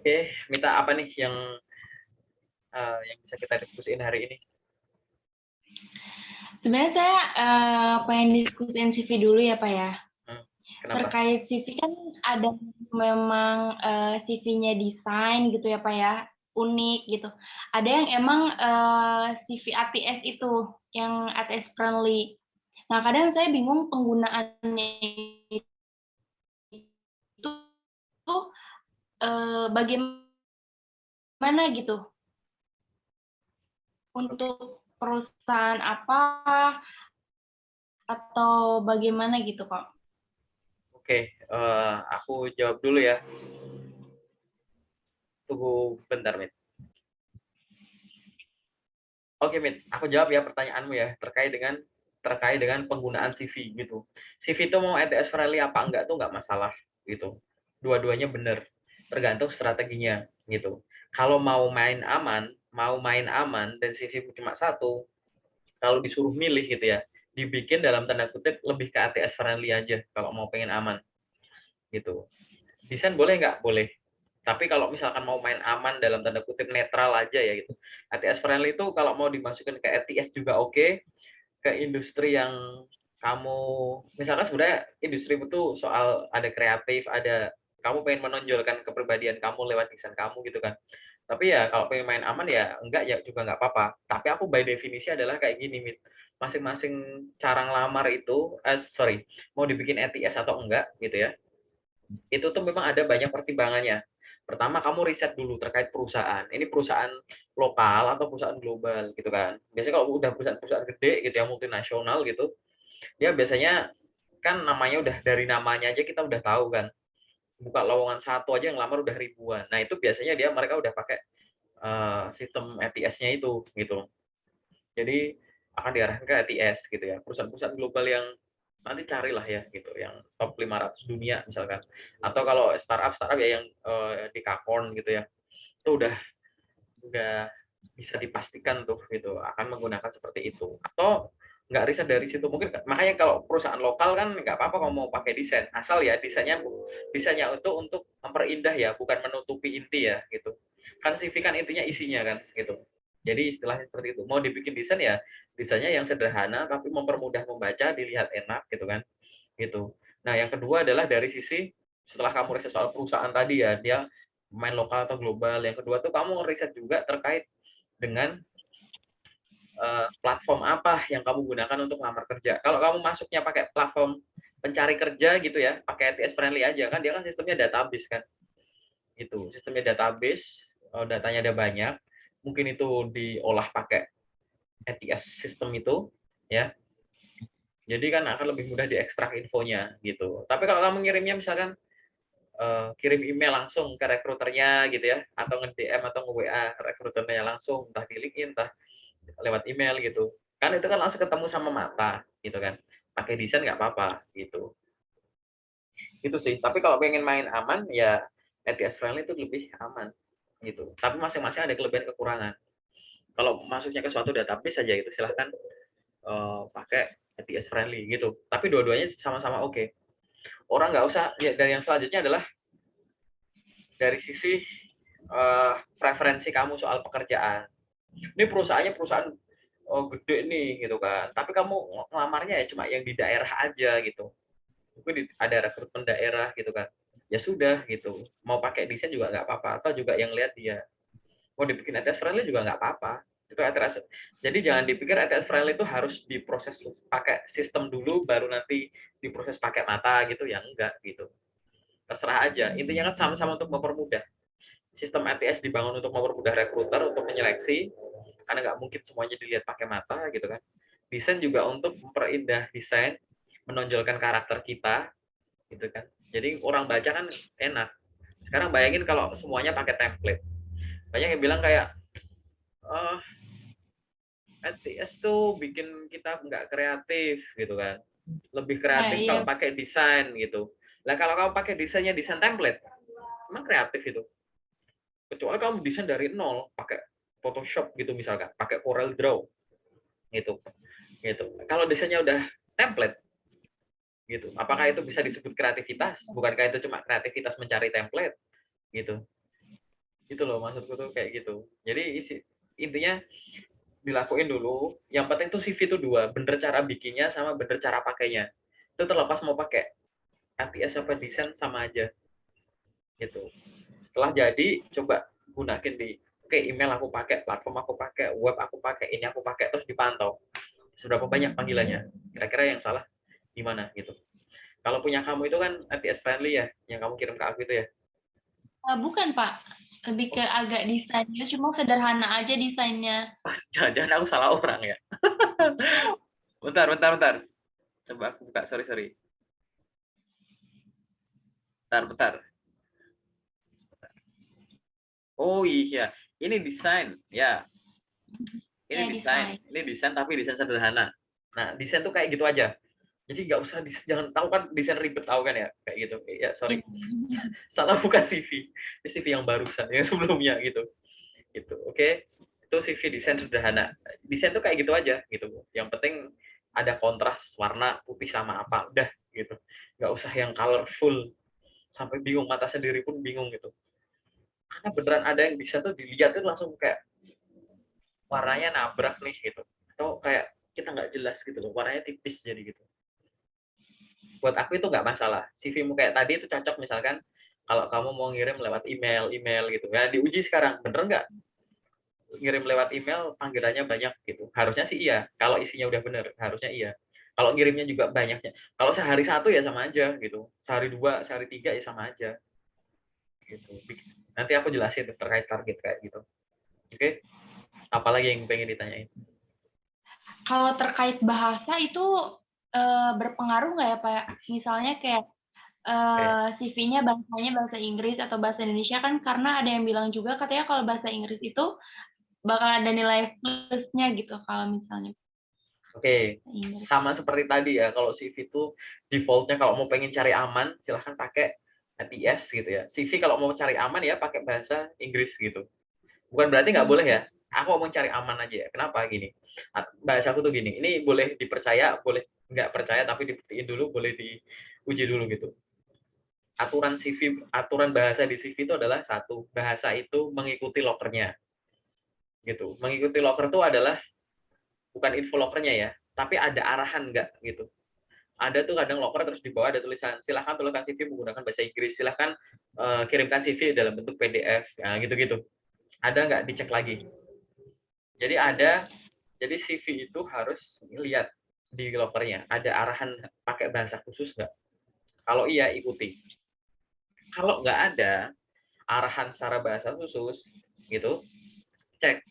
Oke, Mita apa nih yang bisa kita diskusiin hari ini? Sebenarnya saya pengen diskusin CV dulu ya Pak ya. Hmm, kenapa? Terkait CV kan ada memang CV-nya desain gitu ya Pak ya, unik gitu. Ada yang emang CV ATS itu, yang ATS friendly. Nah kadang saya bingung penggunaannya itu bagaimana gitu Oke, untuk perusahaan apa atau bagaimana gitu Pak. oke, aku jawab dulu ya. Tunggu bentar, Mit. Oke, Mit, aku jawab ya pertanyaanmu ya terkait dengan penggunaan CV gitu. CV itu mau ETS friendly apa enggak tuh nggak masalah gitu. Dua-duanya bener, tergantung strateginya gitu. Kalau mau main aman dan CV cuma satu, kalau disuruh milih gitu ya, dibikin dalam tanda kutip lebih ke ATS friendly aja kalau mau pengen aman gitu. Desain boleh nggak? Boleh. Tapi kalau misalkan mau main aman dalam tanda kutip netral aja ya gitu. ATS friendly itu kalau mau dimasukin ke ATS juga oke, ke industri yang kamu misalkan sebenarnya industri itu soal ada kreatif, ada kamu pengen menonjolkan kepribadian kamu lewat desain kamu gitu kan. Tapi ya kalau pengen main aman ya enggak ya juga nggak apa-apa. Tapi aku by definisi adalah kayak gini, Mit. Masing-masing cara ngelamar itu, mau dibikin ATS atau enggak gitu ya. Itu tuh memang ada banyak pertimbangannya. Pertama, kamu riset dulu terkait perusahaan. Ini perusahaan lokal atau perusahaan global gitu kan. Biasanya kalau udah perusahaan-perusahaan gede gitu ya, multinasional gitu, dia biasanya kan namanya udah dari namanya aja kita udah tahu kan. Buka lowongan satu aja yang lamar udah ribuan. Nah, itu biasanya mereka udah pakai sistem ATS-nya itu gitu. Jadi akan diarahkan ke ATS gitu ya. Perusahaan-perusahaan global yang nanti carilah ya gitu, yang top 500 dunia misalkan. Atau kalau startup ya yang di Dekakorn gitu ya. Itu udah bisa dipastikan tuh gitu akan menggunakan seperti itu. Atau nggak riset dari situ mungkin, makanya kalau perusahaan lokal kan nggak apa-apa kalau mau pakai desain, asal ya desainnya untuk memperindah ya, bukan menutupi inti ya gitu. Kan CV kan intinya isinya kan gitu. Jadi istilahnya seperti itu, mau dibikin desain ya desainnya yang sederhana tapi mempermudah membaca, dilihat enak gitu kan gitu. Nah yang kedua adalah dari sisi setelah kamu riset soal perusahaan tadi ya, dia main lokal atau global. Yang kedua tuh kamu riset juga terkait dengan platform apa yang kamu gunakan untuk melamar kerja. Kalau kamu masuknya pakai platform pencari kerja gitu ya, pakai ATS friendly aja kan, dia kan sistemnya database kan, gitu. Sistemnya database, datanya ada banyak, mungkin itu diolah pakai ATS sistem itu, ya. Jadi kan akan lebih mudah diekstrak infonya gitu. Tapi kalau kamu ngirimnya misalkan kirim email langsung ke rekruternya gitu ya, atau nge-DM atau nge-WA rekruternya langsung, entah di LinkedIn, entah lewat email gitu. Kan itu kan langsung ketemu sama mata gitu kan. Pakai desain nggak apa-apa gitu. Itu sih. Tapi kalau pengen main aman ya ATS friendly itu lebih aman gitu. Tapi masing-masing ada kelebihan kekurangan. Kalau masuknya ke suatu database saja itu silahkan pakai ATS friendly gitu. Tapi dua-duanya sama-sama oke. Orang nggak usah ya, dan yang selanjutnya adalah dari sisi preferensi kamu soal pekerjaan. Ini perusahaannya perusahaan gede nih gitu kan. Tapi kamu ngelamarnya ya cuma yang di daerah aja gitu. Mungkin ada rekrutmen daerah gitu kan. Ya sudah gitu. Mau pakai desain juga nggak apa-apa. Atau juga yang lihat dia mau dibikin ATS friendly juga nggak apa-apa. Itu ATS. Jadi jangan dipikir ATS friendly itu harus diproses pakai sistem dulu baru nanti diproses pakai mata gitu, ya enggak gitu. Terserah aja. Intinya kan sama-sama untuk mempermudah. Sistem ATS dibangun untuk mempermudah rekruter untuk menyeleksi, karena nggak mungkin semuanya dilihat pakai mata gitu kan. Desain juga untuk memperindah desain, menonjolkan karakter kita gitu kan. Jadi orang baca kan enak. Sekarang bayangin kalau semuanya pakai template. Banyak yang bilang kayak oh, ATS tuh bikin kita nggak kreatif gitu kan. Lebih Nah kreatif iya. kalau pakai desain gitu. Lah kalau kamu pakai desainnya desain template, emang kreatif itu? Kecuali kamu desain dari nol, pakai Photoshop gitu misalkan, pakai Corel Draw gitu. Gitu. Kalau desainnya udah template gitu, apakah itu bisa disebut kreativitas? Bukankah itu cuma kreativitas mencari template gitu. Gitu loh maksudku tuh kayak gitu. Jadi intinya dilakuin dulu. Yang penting tuh CV tuh dua, bener cara bikinnya sama bener cara pakainya. Itu terlepas mau pakai ATS apa desain sama aja gitu. Setelah jadi coba gunakan di oke, email aku pakai, platform aku pakai, web aku pakai, ini aku pakai, terus dipantau seberapa banyak panggilannya. Kira-kira yang salah gimana gitu. Kalau punya kamu itu kan ATS friendly ya, yang kamu kirim ke aku itu ya. Bukan, Pak. Lebih ke Oh, agak desainnya, cuma sederhana aja desainnya. jangan-jangan aku salah orang ya. Bentar, bentar, bentar. Coba aku buka, sorry, sorry. Bentar, bentar. Oh iya, ini desain. Ya, ini Ya, desain. desain. Ini desain tapi desain sederhana. Nah, desain tuh kayak gitu aja. Jadi nggak usah, jangan tahu kan desain ribet tahu kan ya, kayak gitu. Ya, sorry. Iya. Salah bukan CV. Ini CV yang barusan, yang sebelumnya gitu. Gitu, oke. Itu CV desain sederhana. Desain tuh kayak gitu aja gitu. Yang penting ada kontras warna putih sama apa, udah gitu. Nggak usah yang colorful sampai bingung, mata sendiri pun bingung gitu. Karena beneran ada yang bisa tuh dilihat tuh langsung kayak warnanya nabrak nih gitu, atau kayak kita nggak jelas gitu loh, warnanya tipis jadi gitu. Buat aku itu nggak masalah, CV-mu kayak tadi itu cocok misalkan kalau kamu mau ngirim lewat email gitu ya, diuji sekarang bener nggak ngirim lewat email panggilannya banyak gitu. Harusnya sih iya, kalau isinya udah bener harusnya iya. Kalau ngirimnya juga banyaknya, kalau sehari satu ya sama aja gitu, sehari dua, sehari tiga ya sama aja gitu. Nanti aku jelasin terkait target kayak gitu, oke. Apalagi yang pengen ditanyain? Kalau terkait bahasa itu berpengaruh nggak ya, Pak? Misalnya kayak Oke. CV-nya bahasanya bahasa Inggris atau bahasa Indonesia kan karena ada yang bilang juga katanya kalau bahasa Inggris itu bakal ada nilai plusnya gitu kalau misalnya Oke, bahasa Inggris. sama seperti tadi ya, kalau CV itu default-nya kalau mau pengen cari aman, silahkan pakai ATS gitu ya. CV kalau mau cari aman ya pakai bahasa Inggris gitu. Bukan berarti nggak boleh ya. Aku mau cari aman aja ya. Kenapa gini? Bahasa aku tuh gini, ini boleh dipercaya, boleh nggak percaya, tapi dibuktiin dulu, boleh diuji dulu gitu. Aturan CV, aturan bahasa di CV itu adalah satu, bahasa itu mengikuti lokernya gitu. Mengikuti loker itu adalah bukan info lokernya ya, tapi ada arahan nggak gitu. Ada tuh kadang loker terus di bawah ada tulisan silahkan tuliskan CV menggunakan bahasa Inggris, silahkan kirimkan CV dalam bentuk PDF, ya gitu-gitu. Ada nggak dicek lagi. Jadi jadi CV itu harus lihat di lokernya ada arahan pakai bahasa khusus nggak. Kalau iya ikuti. Kalau nggak ada arahan secara bahasa khusus gitu, cek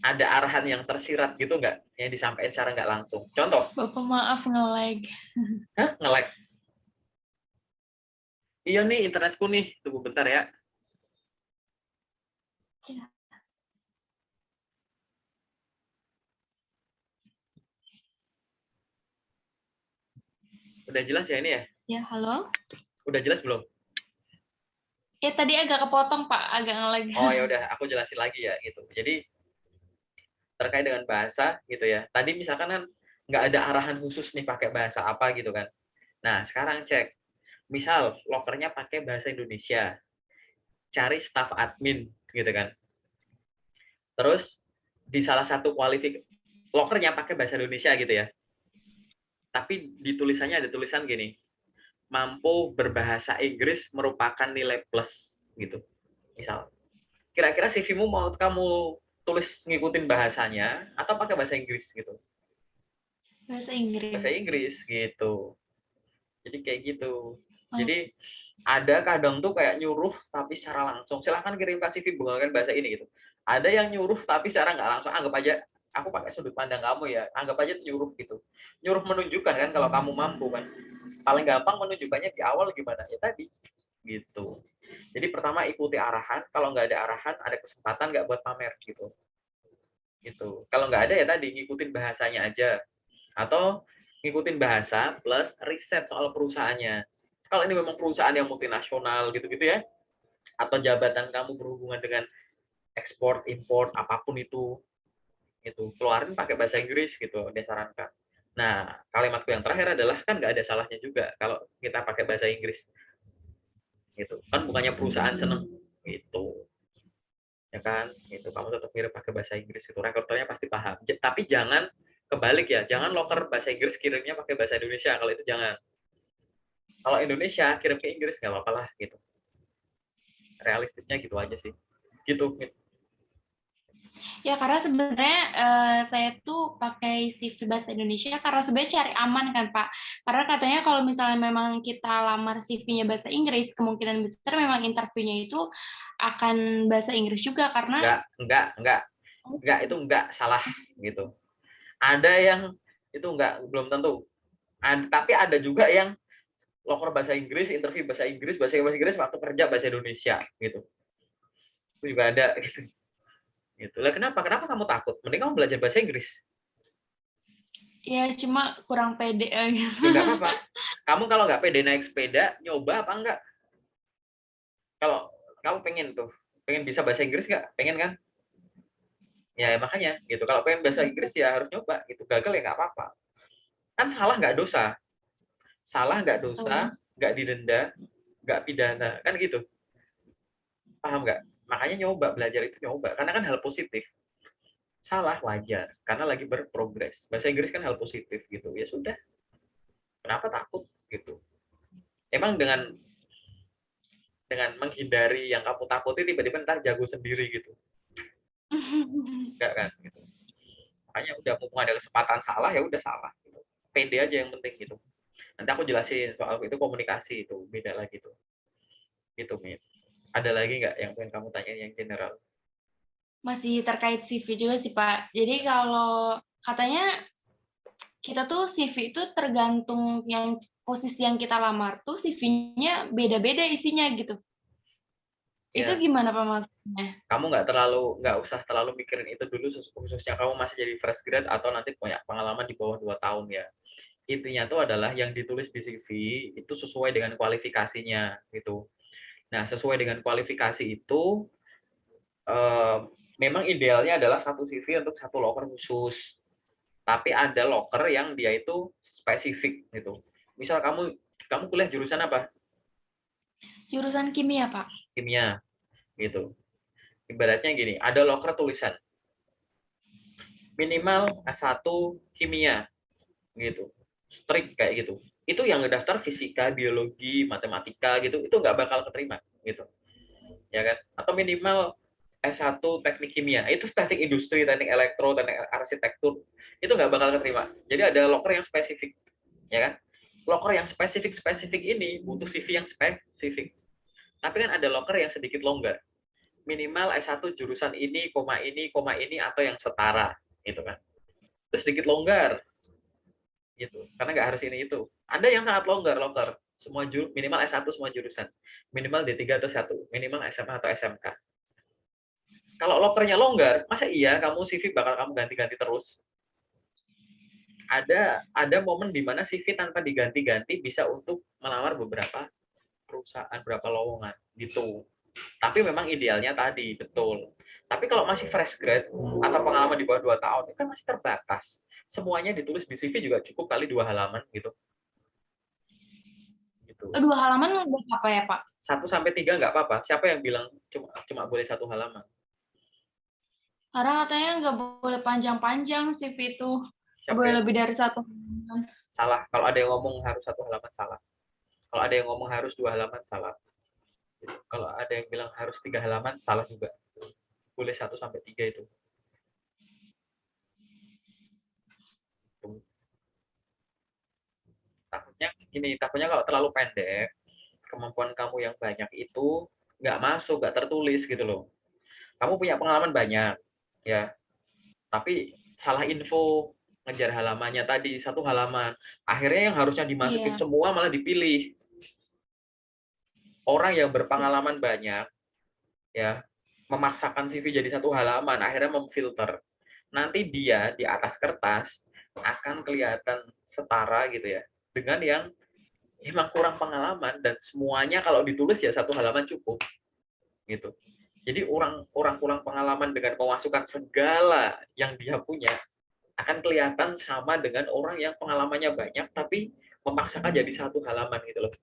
ada arahan yang tersirat gitu nggak yang disampaikan secara nggak langsung. Contoh, Bapak maaf nge-lag. hah, nge-lag. Iya nih internetku nih, tunggu bentar ya. Ya, Udah jelas ya ini ya? ya, halo? Udah jelas belum? Ya tadi agak kepotong, Pak, agak nge-lag. Oh ya udah, aku jelasin lagi ya gitu. Jadi terkait dengan bahasa gitu ya. Tadi misalkan kan nggak ada arahan khusus nih pakai bahasa apa gitu kan. Nah sekarang cek, misal lokernya pakai bahasa Indonesia, cari staff admin gitu kan. Terus di salah satu lokernya pakai bahasa Indonesia gitu ya. Tapi di tulisannya ada tulisan gini, mampu berbahasa Inggris merupakan nilai plus gitu. Misal, kira-kira CV-mu mau kamu tulis ngikutin bahasanya atau pakai bahasa Inggris gitu? Bahasa Bahasa Inggris. Inggris gitu. Jadi kayak gitu. Oh, Jadi ada kadang tuh kayak nyuruh tapi secara langsung. Silahkan kirimkan CV menggunakan bahasa ini gitu. Ada yang nyuruh tapi secara nggak langsung. Anggap aja aku pakai sudut pandang kamu ya. Anggap aja nyuruh gitu. Nyuruh menunjukkan kan kalau kamu mampu kan. Paling gampang menunjukkannya di awal gimana ya tadi gitu. Jadi pertama ikuti arahan. Kalau nggak ada arahan, ada kesempatan nggak buat pamer gitu. Gitu. Kalau nggak ada ya tadi ngikutin bahasanya aja atau ngikutin bahasa plus riset soal perusahaannya. Kalau ini memang perusahaan yang multinasional gitu-gitu ya, atau jabatan kamu berhubungan dengan ekspor, impor, apapun itu keluarin pakai bahasa Inggris gitu, disarankan. Nah, kalimatku yang terakhir adalah kan nggak ada salahnya juga kalau kita pakai bahasa Inggris gitu. Kan bukannya perusahaan seneng gitu. ya kan? Itu kamu tetap ngirim pakai bahasa Inggris itu rekruternya pasti paham. Tapi jangan kebalik ya, jangan loker bahasa Inggris kirimnya pakai bahasa Indonesia, kalau itu jangan. Kalau Indonesia kirim ke Inggris nggak apa-apa lah gitu. Realistisnya gitu aja sih. Gitu. Ya karena sebenarnya saya tuh pakai CV bahasa Indonesia karena sebenarnya cari aman kan Pak. Karena katanya kalau misalnya memang kita lamar CV-nya bahasa Inggris, kemungkinan besar memang interviewnya itu akan bahasa Inggris juga karena Itu enggak salah gitu. Ada yang itu enggak, belum tentu. Tapi ada juga yang loker bahasa Inggris, interview bahasa Inggris waktu kerja bahasa Indonesia gitu. Itu juga ada gitu. Gitu. Lah kenapa kamu takut? Mending kamu belajar bahasa Inggris. ya cuma kurang pede gitu. Ya nggak apa-apa. Kamu kalau nggak pede naik sepeda, nyoba apa enggak? Kalau kamu pengen bisa bahasa Inggris nggak? Pengen kan? Ya makanya gitu. Kalau pengen bahasa Inggris ya harus nyoba gitu. Gagal ya nggak apa-apa. Kan salah nggak dosa. Salah nggak dosa, nggak didenda, nggak pidana. Kan gitu. Paham nggak? Makanya nyoba, belajar itu nyoba. Karena kan hal positif. Salah wajar. Karena lagi berprogres. Bahasa Inggris kan hal positif gitu. Ya sudah. Kenapa takut gitu? Emang dengan menghindari yang kamu takuti tiba-tiba ntar jago sendiri gitu. Enggak kan gitu. Makanya udah mumpung ada kesempatan salah ya udah salah gitu. Pede aja yang penting gitu. Nanti aku jelasin soal itu komunikasi itu beda lagi tuh. Gitu, Min. Ada lagi nggak yang pengen kamu tanya yang general? Masih terkait CV juga sih Pak. Jadi kalau katanya kita tuh CV itu tergantung yang posisi yang kita lamar tuh CV-nya beda-beda isinya gitu. Itu Ya, gimana Pak maksudnya? kamu nggak usah terlalu mikirin itu dulu, khususnya kamu masih jadi fresh grad atau nanti punya pengalaman di bawah 2 tahun ya. Intinya tuh adalah yang ditulis di CV itu sesuai dengan kualifikasinya gitu. Nah, sesuai dengan kualifikasi itu eh, memang idealnya adalah satu CV untuk satu loker khusus. Tapi ada loker yang dia itu spesifik gitu. Misal kamu kamu kuliah jurusan apa? Jurusan kimia, Pak. Kimia gitu. Ibaratnya gini, ada loker tulisan minimal S1 kimia gitu. Strict kayak gitu. Itu yang ngedaftar fisika, biologi, matematika gitu, itu nggak bakal keterima gitu. Ya kan? Atau minimal S1 teknik kimia, itu teknik industri, teknik elektro, teknik arsitektur, itu nggak bakal keterima. Jadi ada loker yang spesifik, ya kan? Loker yang spesifik ini butuh CV yang spesifik. Tapi kan ada loker yang sedikit longgar. Minimal S1 jurusan koma ini, atau yang setara, gitu kan. Itu sedikit longgar, gitu. Karena nggak harus ini itu. Ada yang sangat longgar, loker. Minimal S1 semua jurusan. Minimal D3 atau 1, minimal SMA atau SMK. Kalau lokernya longgar, masa iya kamu CV bakal kamu ganti-ganti terus? Ada momen di mana CV tanpa diganti-ganti bisa untuk melamar beberapa perusahaan, beberapa lowongan gitu. Tapi memang idealnya tadi, betul. Tapi kalau masih fresh grad atau pengalaman di bawah 2 tahun, itu kan masih terbatas. Semuanya ditulis di CV juga cukup kali 2 halaman gitu. Gitu. 2 halaman udah apa ya, Pak? 1-3 nggak apa-apa. Siapa yang bilang cuma boleh 1 halaman? Karena katanya nggak boleh panjang-panjang CV itu. Nggak Siapa boleh yang lebih dari 1 halaman. salah? Kalau ada yang ngomong harus 1 halaman, salah. Kalau ada yang ngomong harus 2 halaman, salah. Kalau ada yang bilang harus 3 halaman, salah juga. Boleh 1-3 itu. Takutnya kalau terlalu pendek, kemampuan kamu yang banyak itu nggak masuk, nggak tertulis gitu loh. Kamu punya pengalaman banyak, ya, tapi salah info, ngejar halamannya tadi 1 halaman. Akhirnya yang harusnya dimasukin Iya. semua malah dipilih. Orang yang berpengalaman banyak, ya, memaksakan CV jadi 1 halaman, akhirnya memfilter. Nanti dia di atas kertas akan kelihatan setara gitu ya, dengan yang emang kurang pengalaman dan semuanya kalau ditulis ya 1 halaman cukup gitu. Jadi orang kurang pengalaman dengan memasukkan segala yang dia punya akan kelihatan sama dengan orang yang pengalamannya banyak tapi memaksakan jadi 1 halaman gitu loh.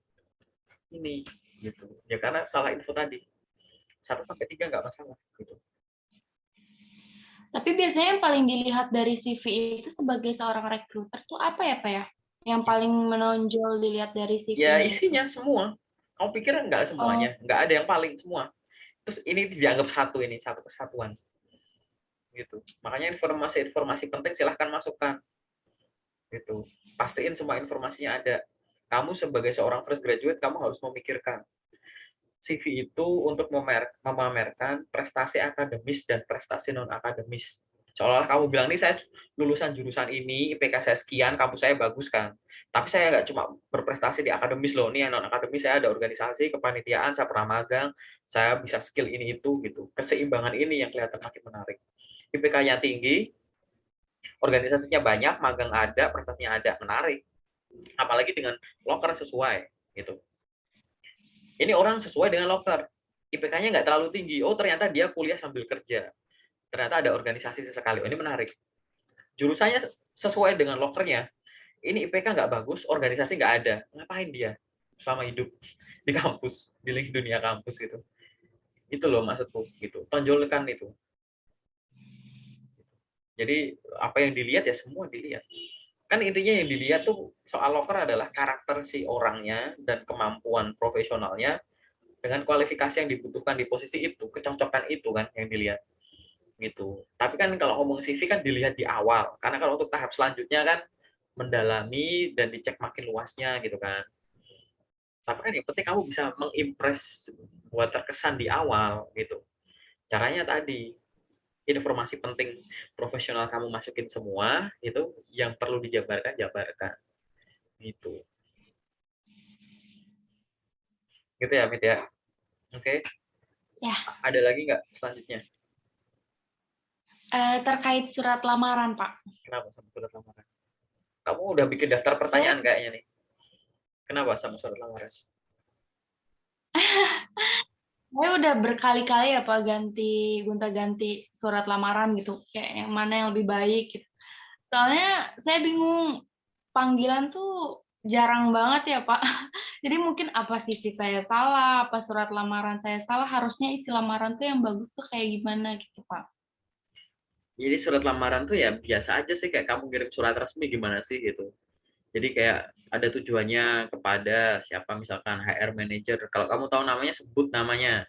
Ini gitu. Ya karena salah info tadi. 1-3 nggak masalah gitu. Tapi biasanya yang paling dilihat dari CV itu sebagai seorang recruiter tuh apa ya, Pak ya? Yang paling menonjol dilihat dari Ya CV-nya itu? isinya semua. Kamu pikir enggak Oh, semuanya? Enggak ada yang paling semua. Terus ini dianggap satu kesatuan gitu. Makanya informasi-informasi penting silahkan masukkan gitu. Pastiin semua informasinya ada. Kamu sebagai seorang fresh graduate kamu harus memikirkan CV itu untuk memamerkan prestasi akademis dan prestasi non akademis. Seolah kamu bilang nih saya lulusan jurusan ini, IPK saya sekian, kampus saya bagus kan. Tapi saya nggak cuma berprestasi di akademis loh, nih yang non akademis saya ada organisasi, kepanitiaan, saya pernah magang, saya bisa skill ini itu gitu. Keseimbangan ini yang kelihatan makin menarik. IPK-nya tinggi, organisasinya banyak, magang ada, prestasinya ada, menarik. Apalagi dengan loker sesuai gitu. Ini orang sesuai dengan loker. IPK-nya nggak terlalu tinggi. Oh, ternyata dia kuliah sambil kerja. Ternyata ada organisasi sesekali. Oh, ini menarik. Jurusannya sesuai dengan lokernya. Ini IPK nggak bagus, organisasi nggak ada. Ngapain dia selama hidup di kampus, di link dunia kampus gitu. Itu loh maksudku gitu. Tonjolkan itu. Jadi apa yang dilihat ya semua dilihat. Kan intinya yang dilihat tuh soal loker adalah karakter si orangnya dan kemampuan profesionalnya dengan kualifikasi yang dibutuhkan di posisi itu, kecocokan itu kan yang dilihat gitu. Tapi kan kalau ngomong CV kan dilihat di awal, karena kalau untuk tahap selanjutnya kan mendalami dan dicek makin luasnya gitu kan. Tapi kan yang penting kamu bisa mengimpress buat terkesan di awal gitu. Caranya tadi informasi penting profesional kamu masukin semua itu, yang perlu dijabarkan jabarkan gitu. Gitu ya, Mit ya. Oke. ya. Ada lagi nggak selanjutnya? Terkait surat lamaran, Pak. Kenapa sama surat lamaran? Kamu udah bikin daftar Saya pertanyaan kayaknya nih. Kenapa sama surat lamaran? saya udah berkali-kali ya Pak gonta-ganti surat lamaran gitu, kayak yang mana yang lebih baik gitu. Soalnya saya bingung, panggilan tuh jarang banget ya Pak. Jadi mungkin apa CV saya salah, apa surat lamaran saya salah, harusnya isi lamaran tuh yang bagus tuh kayak gimana gitu Pak. Jadi surat lamaran tuh ya biasa aja sih, kayak kamu kirim surat resmi gimana sih gitu. Jadi kayak ada tujuannya kepada siapa, misalkan HR manager. Kalau kamu tahu namanya, sebut namanya.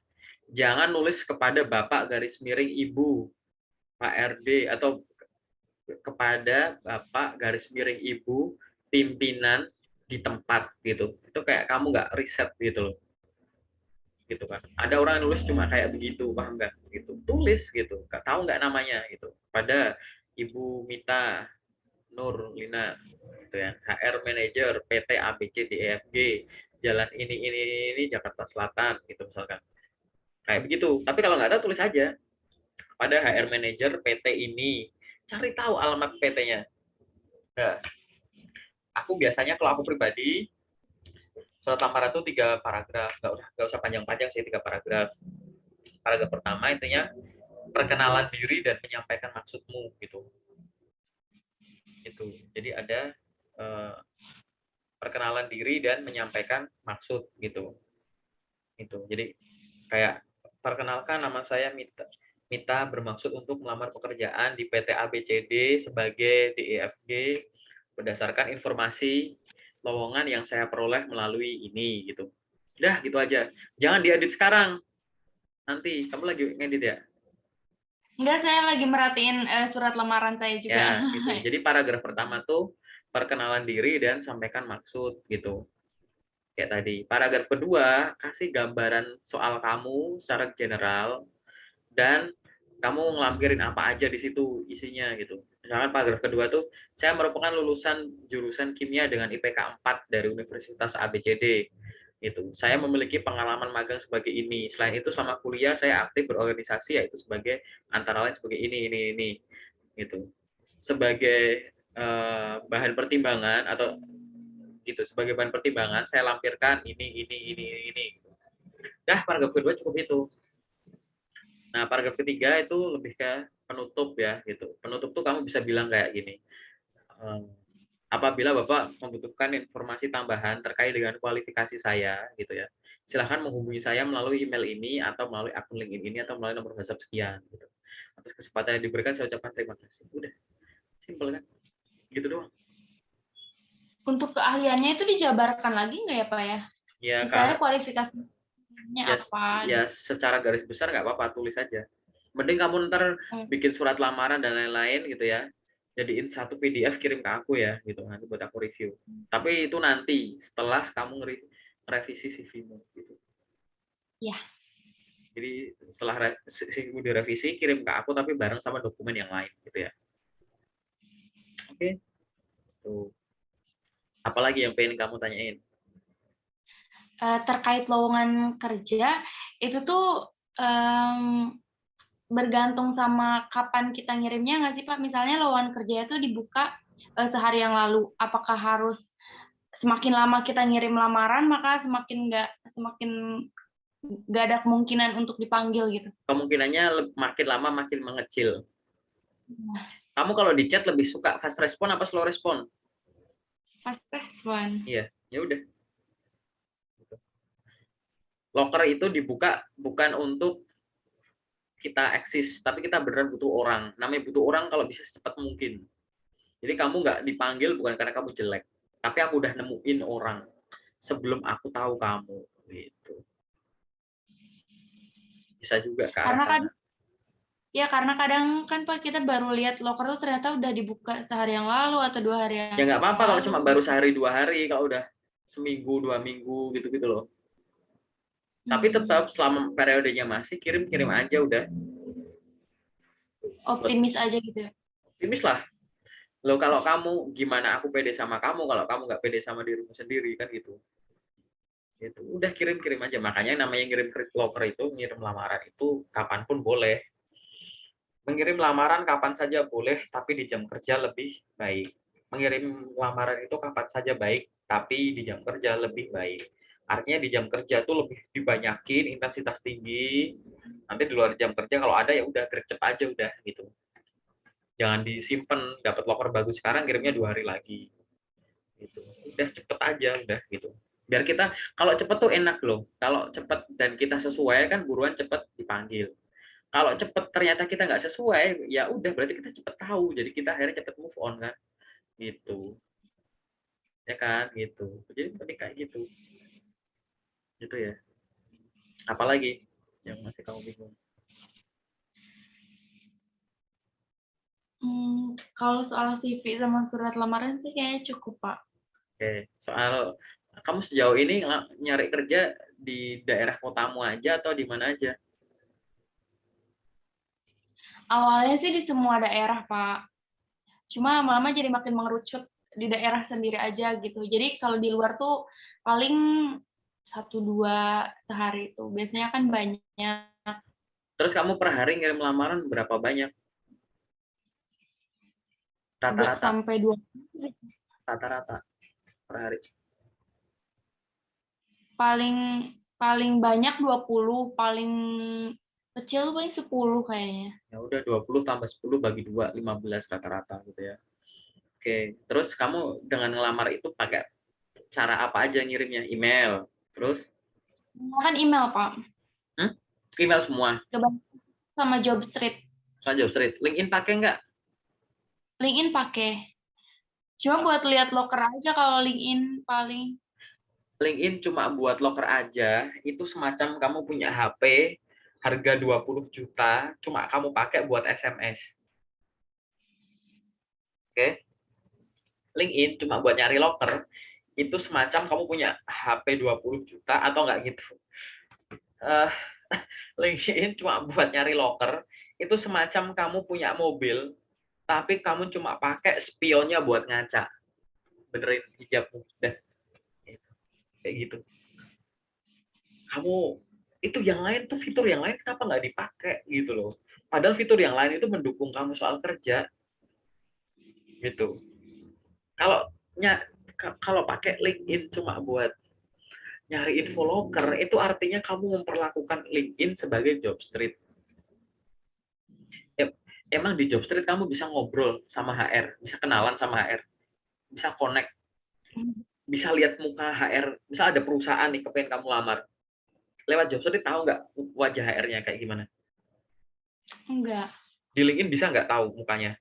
Jangan nulis kepada Bapak garis miring Ibu Pak RD, atau kepada Bapak garis miring Ibu pimpinan di tempat gitu. Itu kayak kamu nggak riset gitu loh. Gitu kan. Ada orang yang nulis cuma kayak begitu, paham nggak? Gitu. Tulis gitu. Tahu nggak namanya gitu. Pada Ibu Mita Nur Lina gitu ya, HR Manager PT ABCDEFG, jalan ini Jakarta Selatan gitu misalkan, kayak begitu. Tapi kalau nggak tahu tulis aja pada HR Manager PT ini, cari tahu alamat PT-nya. Nah, aku biasanya kalau aku pribadi surat lamaran itu 3 paragraf, nggak usah panjang-panjang sih, 3 paragraf. Paragraf pertama intinya perkenalan diri dan menyampaikan maksudmu gitu. Itu jadi ada eh, perkenalan diri dan menyampaikan maksud gitu. Itu jadi kayak, perkenalkan nama saya Mita. Mita bermaksud untuk melamar pekerjaan di PT ABCD sebagai DEFG berdasarkan informasi lowongan yang saya peroleh melalui ini gitu. Udah gitu aja. Jangan diedit sekarang. Nanti kamu lagi ngedit ya? Enggak, saya lagi merhatiin surat lamaran saya juga. Ya, gitu. Jadi paragraf pertama tuh perkenalan diri dan sampaikan maksud gitu. Kayak tadi. Paragraf kedua, kasih gambaran soal kamu secara general dan kamu ngelampirin apa aja di situ isinya gitu. Misalkan paragraf kedua tuh, saya merupakan lulusan jurusan kimia dengan IPK 4 dari Universitas ABCD. Itu. Saya memiliki pengalaman magang sebagai ini. Selain itu selama kuliah saya aktif berorganisasi, yaitu sebagai antara lain sebagai ini. Gitu. Sebagai bahan pertimbangan, atau gitu, sebagai bahan pertimbangan saya lampirkan ini. Dah, paragraf kedua cukup itu. Nah, paragraf ketiga itu lebih ke penutup ya gitu. Penutup tuh kamu bisa bilang kayak gini. Apabila Bapak membutuhkan informasi tambahan terkait dengan kualifikasi saya, gitu ya, silahkan menghubungi saya melalui email ini atau melalui akun LinkedIn ini atau melalui nomor WhatsApp sekian. Gitu. Atas kesempatan yang diberikan saya ucapkan terima kasih. Udah, simpel kan? Gitu doang. Untuk keahliannya itu dijabarkan lagi nggak ya Pak ya? Ya, Misalnya kualifikasinya ya, apa ya gitu. secara garis besar nggak apa-apa, tulis aja. Mending kamu ntar Hmm. bikin surat lamaran dan lain-lain gitu ya, jadiin satu PDF kirim ke aku ya, gitu nanti buat aku review. Tapi itu nanti setelah kamu ngerevisi CV-mu gitu. Ya. Jadi setelah CV direvisi kirim ke aku tapi bareng sama dokumen yang lain gitu ya. Oke. Tuh. Apalagi yang pengen kamu tanyain? Terkait lowongan kerja itu tuh bergantung sama kapan kita ngirimnya nggak sih Pak? Misalnya lowongan kerja itu dibuka sehari yang lalu, apakah harus semakin lama kita ngirim lamaran maka semakin nggak ada kemungkinan untuk dipanggil gitu? Kemungkinannya makin lama makin mengecil. Kamu kalau di chat lebih suka fast respon apa slow respon? Fast respon. Iya, ya udah. Loker itu dibuka bukan untuk kita eksis, tapi kita beneran butuh orang. Namanya butuh orang kalau bisa secepat mungkin. Jadi kamu nggak dipanggil bukan karena kamu jelek, tapi aku udah nemuin orang sebelum aku tahu kamu. Gitu. Bisa juga ke arah Karena kan sana. karena kadang kan Pak kita baru lihat loker tuh ternyata udah dibuka sehari yang lalu atau 2 hari Ya yang nggak apa-apa kalau lalu. cuma baru sehari 2 hari, kalau udah seminggu 2 minggu gitu-gitu loh. Tapi tetap selama periodenya masih kirim-kirim aja udah. Optimis aja gitu ya. Optimis lah. Lo kalau kamu gimana aku pede sama kamu kalau kamu nggak pede sama dirimu sendiri kan gitu. Itu udah kirim-kirim aja. Makanya namanya ngirim loker itu, ngirim lamaran itu kapanpun boleh. Mengirim lamaran kapan saja boleh, tapi di jam kerja lebih baik. Mengirim lamaran itu kapan saja baik, tapi di jam kerja lebih baik. Artinya di jam kerja tuh lebih dibanyakin, intensitas tinggi. Nanti di luar jam kerja kalau ada ya udah gercep aja udah gitu. Jangan disimpan, dapat loker bagus sekarang kirimnya 2 hari lagi. Gitu. Udah cepet aja udah gitu. Biar kita kalau cepet tuh enak loh. Kalau cepet dan kita sesuai kan buruan cepet dipanggil. Kalau cepet ternyata kita nggak sesuai, ya udah berarti kita cepet tahu. Jadi kita akhirnya cepet move on kan, gitu. Ya kan, gitu. Jadi penting kayak gitu, gitu ya. Apalagi yang masih kamu bingung? Kalau soal CV sama surat lamaran sih kayaknya cukup Pak. Oke, soal kamu sejauh ini nyari kerja di daerah kotamu aja atau di mana aja? Awalnya sih di semua daerah Pak. Cuma lama-lama jadi makin mengerucut di daerah sendiri aja gitu. Jadi kalau di luar tuh paling 1-2 sehari itu. Biasanya kan banyak. Terus kamu per hari ngirim lamaran berapa banyak? Nggak Rata-rata, sampai 2 sih. rata-rata per hari. Paling paling banyak 20, paling kecil tuh paling 10 kayaknya. Ya udah 20 tambah 10 bagi 2, 15 rata-rata gitu ya. Oke, terus kamu dengan ngelamar itu pakai cara apa aja ngirimnya? Email, terus Kan email, Pak. hmm? Email semua. Kebanyakan sama Jobstreet. Soal job street. LinkedIn pakai nggak? LinkedIn pakai. Cuma buat lihat loker aja kalau LinkedIn paling. LinkedIn cuma buat loker aja. Itu semacam kamu punya HP harga 20 juta, cuma kamu pakai buat SMS. Oke? LinkedIn cuma buat nyari loker. Itu semacam kamu punya HP 20 juta atau nggak gitu. Uh, LinkedIn cuma buat nyari loker. Itu semacam kamu punya mobil, tapi kamu cuma pakai spionnya buat ngaca. Benerin hijabmu. Dah. Kayak gitu. Kamu itu yang lain tuh, fitur yang lain kenapa nggak dipakai gitu loh. Padahal fitur yang lain itu mendukung kamu soal kerja gitu. Kalau kalau pakai LinkedIn cuma buat nyari info loker, itu artinya kamu memperlakukan LinkedIn sebagai job street. Emang di job street kamu bisa ngobrol sama HR, bisa kenalan sama HR. bisa connect, bisa lihat muka HR. Misal ada perusahaan nih kepengen kamu lamar, lewat Jobstreet tahu nggak wajah HR-nya kayak gimana? Enggak, Di LinkedIn bisa nggak tahu mukanya?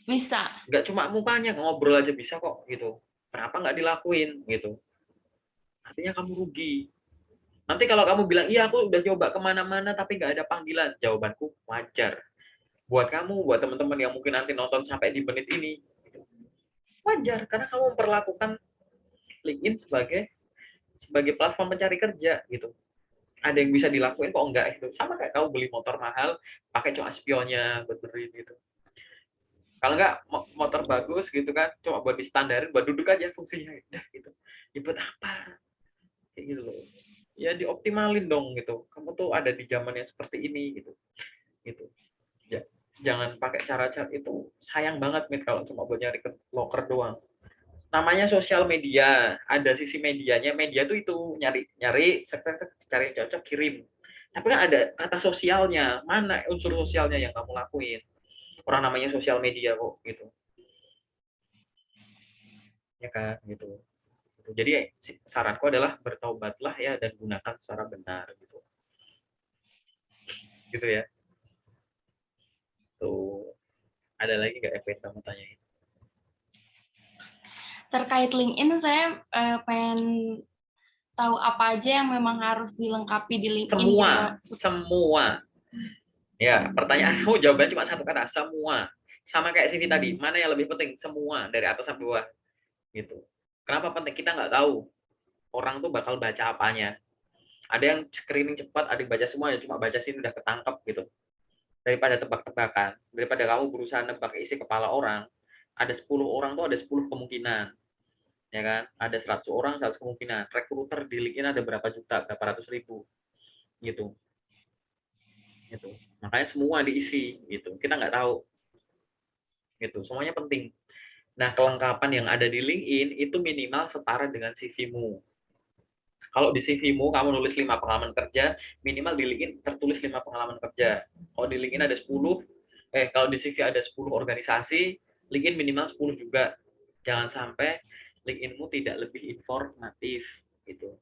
bisa. Nggak cuma mukanya, ngobrol aja bisa kok gitu. Kenapa nggak dilakuin gitu? Artinya kamu rugi. Nanti kalau kamu bilang, iya aku udah coba kemana-mana tapi nggak ada panggilan, jawabanku wajar. Buat kamu, buat teman-teman yang mungkin nanti nonton sampai di menit ini, wajar karena kamu memperlakukan LinkedIn sebagai platform pencari kerja gitu. Ada yang bisa dilakuin kok enggak itu. Sama kayak kamu beli motor mahal, pakai cuma spionnya buat beri gitu. Kalau enggak motor bagus gitu kan, cuma buat distandarin, buat duduk aja fungsinya udah gitu. Ya buat apa? Kayak gitu loh. Ya dioptimalin dong gitu. Kamu tuh ada di zaman yang seperti ini gitu. Gitu. Ya, jangan pakai cara-cara itu, sayang banget Mit kalau cuma buat nyari loker doang. Namanya sosial media, ada sisi medianya. Media tuh itu nyari nyari cari yang cocok kirim. Tapi kan ada kata sosialnya, mana unsur sosialnya yang kamu lakuin. Orang namanya sosial media kok gitu. Ya kan gitu. Jadi saranku adalah bertaubatlah ya dan gunakan secara benar gitu. Gitu ya. Tuh, ada lagi nggak yang pengen kamu tanyain? Terkait LinkedIn, saya pengen tahu apa aja yang memang harus dilengkapi di LinkedIn gitu. Semua. Ya, pertanyaan kamu jawabannya cuma satu kata, semua. Sama kayak CV tadi, mana yang lebih penting? Semua, dari atas sampai bawah. Gitu. Kenapa penting? Kita nggak tahu orang tuh bakal baca apanya. Ada yang screening cepat, ada yang baca semua, ya cuma baca sini udah ketangkep gitu. Daripada tebak-tebakan, daripada kamu berusaha nebak isi kepala orang, ada 10 orang tuh ada 10 kemungkinan. Ya kan? Ada 100 orang, 100 kemungkinan. Rekruter di LinkedIn ada berapa juta, berapa ratus ribu. Gitu. Gitu. Makanya semua diisi gitu. Kita nggak tahu gitu. Semuanya penting. Nah, kelengkapan yang ada di LinkedIn itu minimal setara dengan CV-mu. Kalau di CV-mu kamu nulis 5 pengalaman kerja, minimal di LinkedIn tertulis 5 pengalaman kerja. Kalau di LinkedIn ada 10, kalau di CV ada 10 organisasi, LinkedIn minimal 10 juga. Jangan sampai LinkedIn-mu tidak lebih informatif gitu.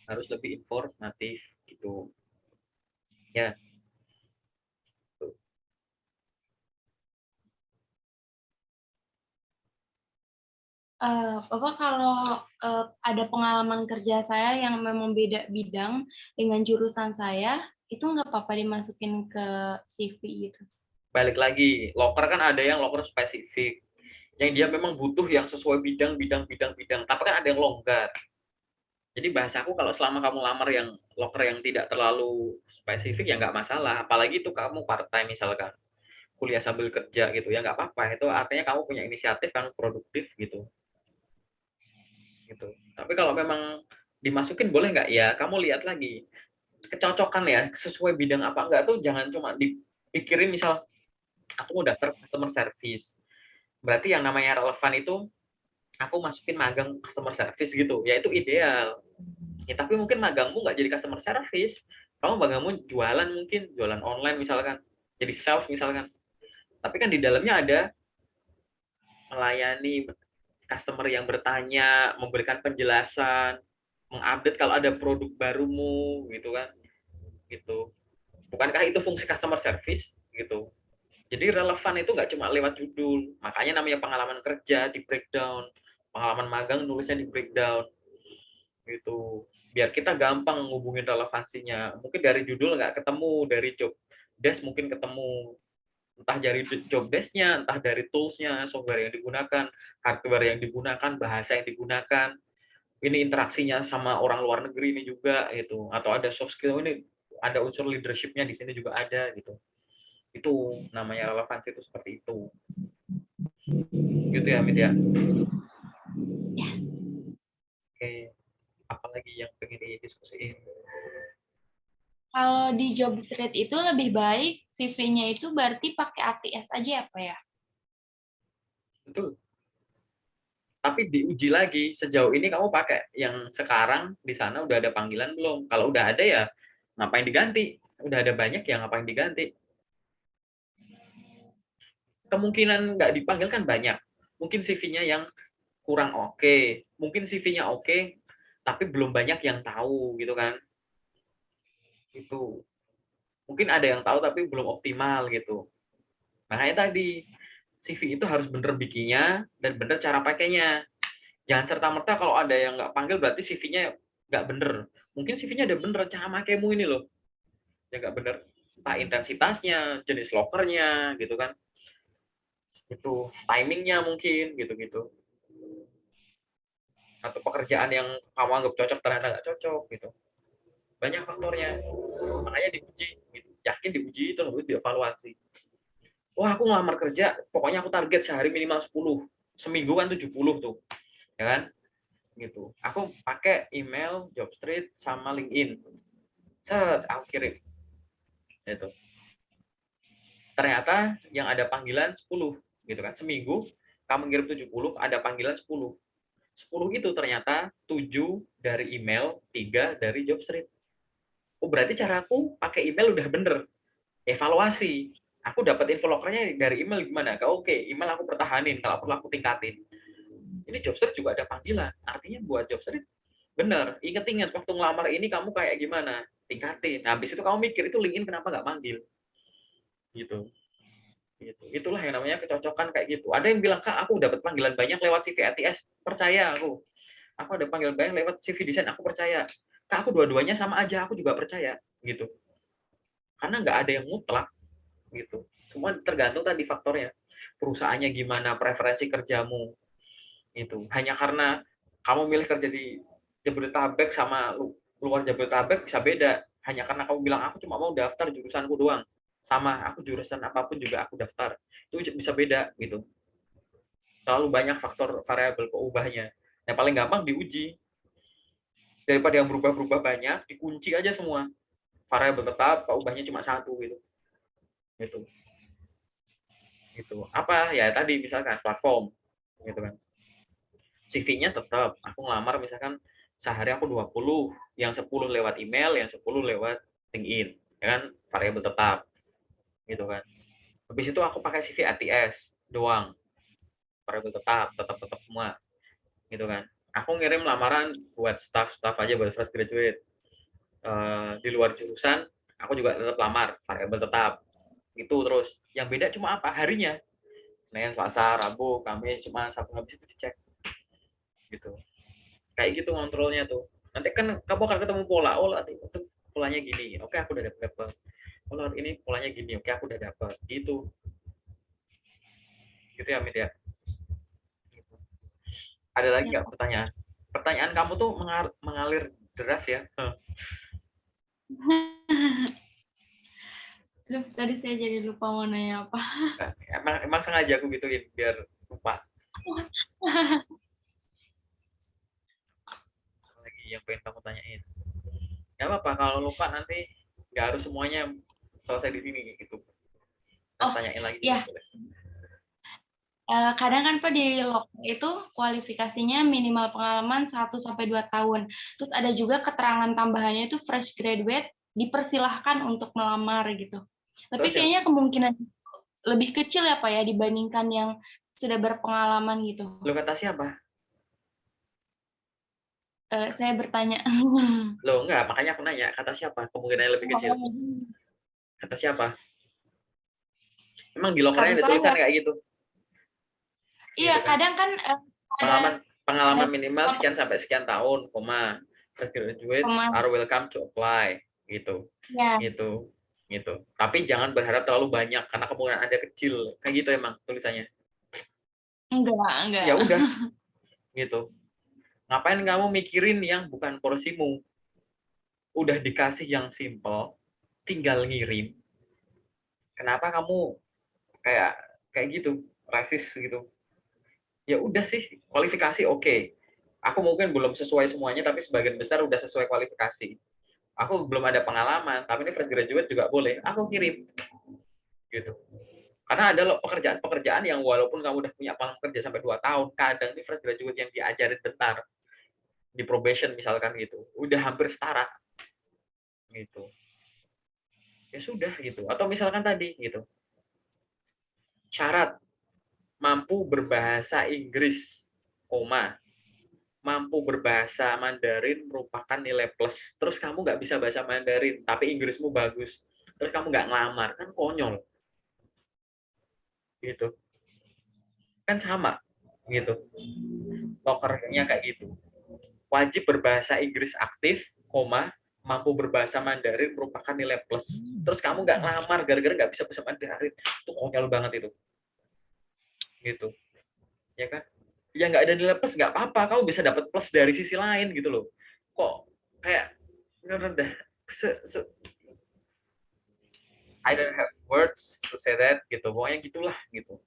Harus lebih informatif gitu. Ya. Bapak kalau ada pengalaman kerja saya yang memang beda bidang dengan jurusan saya, itu nggak apa-apa dimasukin ke CV gitu. Balik lagi, loker kan ada yang loker spesifik. Yang dia memang butuh yang sesuai bidang. Tapi kan ada yang longgar. Jadi bahasaku kalau selama kamu lamar yang loker yang tidak terlalu spesifik ya nggak masalah. Apalagi itu kamu part time misalkan kuliah sambil kerja gitu ya nggak apa-apa. Itu artinya kamu punya inisiatif, kamu produktif gitu. Gitu. Tapi kalau memang dimasukin boleh nggak ya? Kamu lihat lagi kecocokan ya sesuai bidang apa enggak tuh jangan cuma dipikirin misal aku mau daftar customer service. Berarti yang namanya relevan itu aku masukin magang customer service gitu. Ya itu ideal. Ya, tapi mungkin magangmu nggak jadi customer service. Kamu magangmu jualan mungkin, jualan online misalkan. Jadi sales misalkan. Tapi kan di dalamnya ada melayani customer yang bertanya, memberikan penjelasan, mengupdate kalau ada produk barumu gitu kan. Gitu. Bukankah itu fungsi customer service gitu. Jadi relevan itu nggak cuma lewat judul. Makanya namanya pengalaman kerja di breakdown. Pengalaman magang nulisnya di breakdown. Gitu. Biar kita gampang ngubungin relevansinya. Mungkin dari judul nggak ketemu, dari job desk mungkin ketemu. Entah dari job desk-nya, entah dari tools-nya, software yang digunakan, hardware yang digunakan, bahasa yang digunakan. Ini interaksinya sama orang luar negeri ini juga gitu. Atau ada soft skill ini, ada unsur leadership-nya di sini juga ada gitu. Itu namanya relevansi itu seperti itu. Gitu ya, Mit ya. Oke, apalagi yang pengen didiskusiin? Kalau di job street itu lebih baik CV-nya itu berarti pakai ATS aja ya, Pak ya? Itu tapi diuji lagi sejauh ini kamu pakai yang sekarang di sana udah ada panggilan belum? Kalau udah ada ya ngapain diganti? Udah ada banyak yang ngapain diganti? Kemungkinan nggak dipanggil kan banyak. Mungkin CV-nya yang kurang oke, mungkin CV-nya oke, tapi belum banyak yang tahu gitu kan. Itu. Mungkin ada yang tahu tapi belum optimal gitu. Makanya tadi CV itu harus bener bikinnya dan bener cara pakainya. Jangan serta-merta kalau ada yang nggak panggil berarti CV-nya nggak bener. Mungkin CV-nya ada bener, cara makaimu ini loh yang nggak bener. Entah intensitasnya, jenis lokernya gitu kan. Itu timingnya mungkin gitu-gitu. Atau pekerjaan yang kamu anggap cocok ternyata nggak cocok gitu. Banyak faktornya. Makanya diuji, gitu. Yakin diuji terus dievaluasi. Wah, aku ngelamar kerja, pokoknya aku target sehari minimal 10. Seminggu kan 70 tuh, ya kan? Gitu. Aku pakai email, Jobstreet, sama LinkedIn. Set, aku kirim. Gitu. Ternyata yang ada panggilan 10, gitu kan. Seminggu, kamu ngirim 70, ada panggilan 10. 10 itu ternyata 7 dari email, 3 dari Jobstreet. Oh, berarti caraku pakai email udah bener. Evaluasi. Aku dapat info lokernya dari email gimana? Oke, email aku pertahanin, kalau perlu aku tingkatin. Ini Jobstreet juga ada panggilan. Artinya buat Jobstreet bener. Ingat-ingat waktu ngelamar ini kamu kayak gimana? Tingkatin. Nah, habis itu kamu mikir itu LinkedIn kenapa nggak manggil? Gitu. Gitu. Itulah yang namanya kecocokan kayak gitu. Ada yang bilang, Kak, aku dapat panggilan banyak lewat CV ATS. Percaya aku. Aku ada panggilan banyak lewat CV desain, aku percaya. Kak, aku dua-duanya sama aja, aku juga percaya. Gitu. Karena nggak ada yang mutlak. Gitu. Semua tergantung tadi faktornya. Perusahaannya gimana, preferensi kerjamu. Itu. Hanya karena kamu milih kerja di Jabodetabek sama luar Jabodetabek bisa beda. Hanya karena kamu bilang aku cuma mau daftar jurusanku doang. Sama, aku jurusan apapun juga aku daftar. Itu bisa beda gitu. Terlalu banyak faktor variabel keubahnya. Yang paling gampang diuji. Daripada yang berubah-berubah banyak, dikunci aja semua. Variabel tetap, keubahnya cuma satu gitu. Gitu. Gitu. Apa ya tadi misalkan platform gitu kan. CV-nya tetap aku ngelamar misalkan sehari aku 20, yang 10 lewat email, yang 10 lewat LinkedIn, ya kan variabel tetap gitu kan. Habis itu aku pakai CV ATS doang, variabel tetap, tetap semua gitu kan. Aku ngirim lamaran buat staff aja, buat fresh graduate. Di luar jurusan aku juga tetap lamar, variabel tetap. Itu terus. Yang beda cuma apa? Harinya. Senin, Selasa, Rabu, Kamis, cuma Sabtu habis itu dicek gitu. Kayak gitu kontrolnya tuh. Nanti kan kamu akan ketemu pola. Oh, itu polanya gini. Oke, aku udah dapat. Oh, ini polanya gini. Oke, aku udah dapat. Gitu. Gitu ya, Mit ya. Ada lagi Ya, nggak pertanyaan? Pertanyaan kamu tuh mengalir deras ya. Tadi saya jadi lupa mau nanya apa. Emang sengaja aku gituin biar lupa. Lagi yang pengen kamu tanyain. Gak apa-apa kalau lupa nanti nggak harus semuanya selesai di sini gitu. Ntar Oh, tanyain lagi juga ya. boleh. Kadang kan Pak di loker itu kualifikasinya minimal pengalaman 1 sampai 2 tahun. Terus ada juga keterangan tambahannya itu fresh graduate dipersilahkan untuk melamar gitu. Tapi Terus yang kayaknya kemungkinan lebih kecil ya Pak ya dibandingkan yang sudah berpengalaman gitu. lo kata siapa? Saya bertanya. Lo enggak, makanya aku nanya, kata siapa? Kemungkinannya lebih kecil. Kata siapa? Emang di Kata lokernya ada saya, tulisan kayak gitu? iya Gitu kan? kadang kan ada Pengalaman pengalaman minimal beberapa sekian sampai sekian tahun, koma. Graduates pemain are welcome to apply. Gitu. ya Gitu. Gitu. Tapi jangan berharap terlalu banyak karena kemungkinan ada kecil. Kayak gitu emang tulisannya. enggak. Ya udah, gitu. Ngapain kamu mikirin yang bukan porsimu? Udah dikasih yang simple, tinggal ngirim. Kenapa kamu kayak kayak gitu, rasis gitu? Ya udah sih, kualifikasi oke. Aku mungkin belum sesuai semuanya, tapi sebagian besar udah sesuai kualifikasi. Aku belum ada pengalaman, tapi ini fresh graduate juga boleh. Aku kirim, gitu. Karena ada loh pekerjaan-pekerjaan yang walaupun kamu udah punya pengalaman kerja sampai 2 tahun, kadang ini fresh graduate yang diajarin bentar, di probation misalkan gitu, udah hampir setara, gitu. Ya sudah, gitu. Atau misalkan tadi, gitu. Syarat. mampu berbahasa Inggris, koma, mampu berbahasa Mandarin merupakan nilai plus. Terus kamu nggak bisa bahasa Mandarin, tapi Inggrismu bagus. Terus kamu nggak ngelamar, kan konyol. Gitu. Kan sama. Gitu. Lokernya kayak gitu. Wajib berbahasa Inggris aktif, koma, mampu berbahasa Mandarin merupakan nilai plus. Terus kamu nggak ngelamar gara-gara nggak bisa bahasa Mandarin. Itu konyol banget itu. Gitu. Ya kan? Ya nggak ada nilai plus nggak apa-apa, kamu bisa dapat plus dari sisi lain gitu loh. Kok kayak rendah I don't have words to say that gitu, pokoknya gitulah gitu.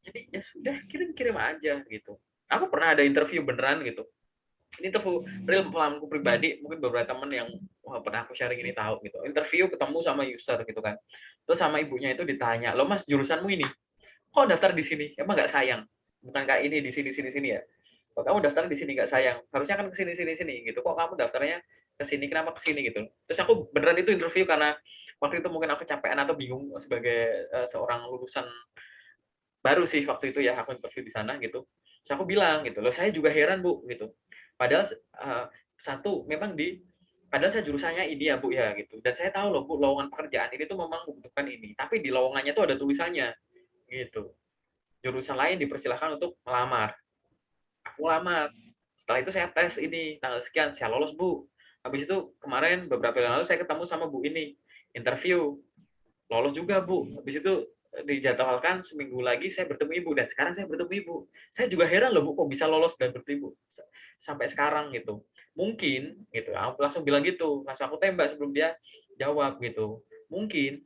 Jadi ya sudah, kirim aja gitu. Aku pernah ada interview beneran gitu. Ini interview real pengalamanku pribadi, mungkin beberapa temen yang pernah aku sharing ini tahu gitu. Interview ketemu sama user gitu kan. Terus sama ibunya itu ditanya, "Lo Mas, jurusanmu ini, kok daftar di sini? Emang nggak sayang? Bukan kayak ini di sini ya? Kok kamu daftar di sini nggak sayang? Harusnya kan ke sini gitu. Kok kamu daftarnya ke sini? Kenapa ke sini gitu?" Terus aku beneran itu interview karena waktu itu mungkin aku kecapean atau bingung sebagai seorang lulusan baru sih waktu itu ya, aku interview di sana gitu. Terus aku bilang gitu, "Loh saya juga heran Bu," gitu. Padahal satu memang padahal saya jurusannya ini ya Bu ya gitu. Dan saya tahu loh Bu, lowongan pekerjaan ini tuh memang membutuhkan ini. Tapi di lowongannya tuh ada tulisannya gitu. Jurusan lain dipersilahkan untuk melamar. Aku lamar. Setelah itu saya tes ini, tanggal sekian, saya lolos Bu. Habis itu kemarin beberapa bulan lalu saya ketemu sama Bu ini, interview. Lolos juga Bu. Habis itu dijadwalkan seminggu lagi saya bertemu Ibu, dan sekarang saya bertemu Ibu. Saya juga heran loh Bu, kok bisa lolos dan bertemu Ibu sampai sekarang gitu. Mungkin gitu, aku langsung bilang gitu, langsung aku tembak sebelum dia jawab gitu. Mungkin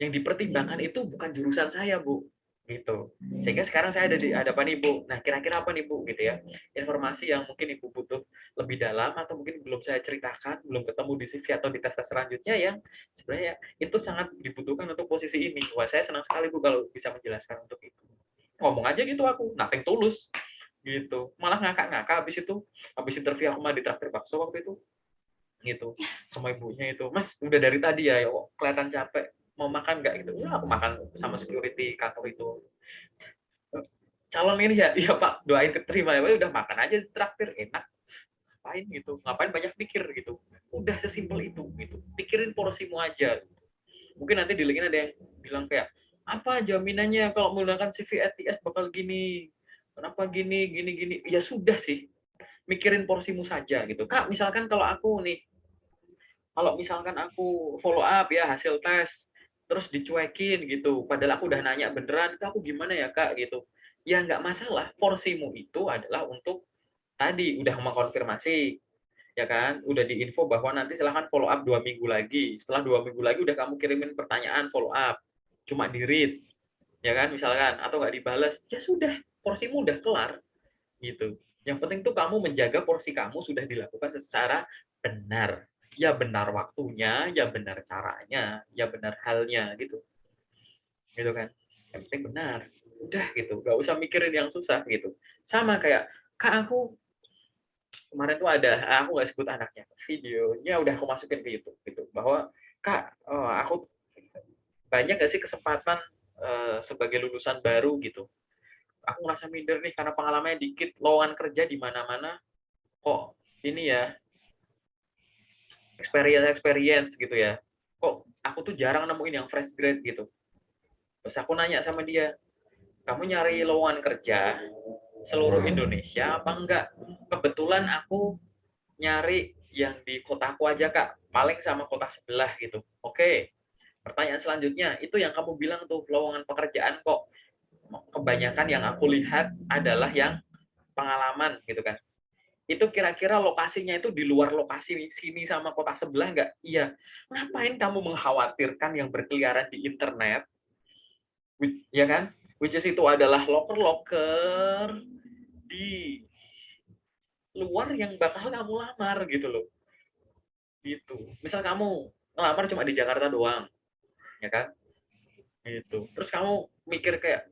yang dipertimbangkan itu bukan jurusan saya Bu, gitu. Sehingga sekarang saya ada di hadapan Ibu. Nah, kira-kira apa nih Bu gitu ya? Informasi yang mungkin Ibu butuh lebih dalam atau mungkin belum saya ceritakan, belum ketemu di CV atau di tes-tes selanjutnya yang sebenarnya itu sangat dibutuhkan untuk posisi ini. Wah, saya senang sekali Bu kalau bisa menjelaskan untuk itu. Ngomong aja gitu aku, nothing tulus gitu. Malah ngakak-ngakak habis interview aku mah ditraktir bakso waktu itu gitu sama ibunya itu. "Mas, udah dari tadi ya, kok kelihatan capek. Mau makan nggak?" gitu. Ya aku makan sama security kantor itu. "Calon ini ya?" "Iya Pak, doain keterima ya." Udah makan aja traktir, enak. Ngapain gitu? Ngapain banyak pikir gitu? Udah sesimpel itu gitu. Pikirin porsimu aja. Mungkin nanti di LinkedIn ada yang bilang kayak, "Apa jaminannya kalau menggunakan CV ATS bakal gini? Kenapa gini, gini, gini?" Ya sudah sih, mikirin porsimu saja gitu. Kak, misalkan kalau misalkan aku follow up ya hasil tes, terus dicuekin gitu, padahal aku udah nanya beneran, "Itu aku gimana ya Kak?" gitu. Ya nggak masalah, porsimu itu adalah untuk tadi udah mengkonfirmasi, ya kan, udah diinfo bahwa nanti silahkan follow up 2 minggu lagi. Setelah 2 minggu lagi udah kamu kirimin pertanyaan follow up, cuma di-read, ya kan, misalkan, atau nggak dibales, ya sudah, porsimu udah kelar, gitu. Yang penting tuh kamu menjaga porsi kamu sudah dilakukan secara benar. Ya benar waktunya, ya benar caranya, ya benar halnya, gitu. Gitu kan. Yang penting benar. Udah gitu, nggak usah mikirin yang susah, gitu. Sama kayak, "Kak, aku kemarin tuh ada, aku nggak sebut anaknya, videonya udah aku masukin ke YouTube gitu, bahwa Kak, aku banyak nggak sih kesempatan sebagai lulusan baru gitu. Aku ngerasa minder nih karena pengalamannya dikit, lowongan kerja di mana-mana kok ini ya experience gitu ya. Kok aku tuh jarang nemuin yang fresh grade gitu. Terus aku nanya sama dia, kamu nyari lowongan kerja seluruh Indonesia apa enggak? Kebetulan aku nyari yang di kotaku aja Kak, paling sama kota sebelah gitu. Oke, pertanyaan selanjutnya, itu yang kamu bilang tuh lowongan pekerjaan kok kebanyakan yang aku lihat adalah yang pengalaman gitu kan. Itu kira-kira lokasinya itu di luar lokasi sini sama kota sebelah nggak? Iya. Ngapain kamu mengkhawatirkan yang berkeliaran di internet, ya kan? Which is itu adalah loker-loker di luar yang bakal kamu lamar gitu loh. Gitu. Misal kamu ngelamar cuma di Jakarta doang, ya kan? Gitu. Terus kamu mikir kayak,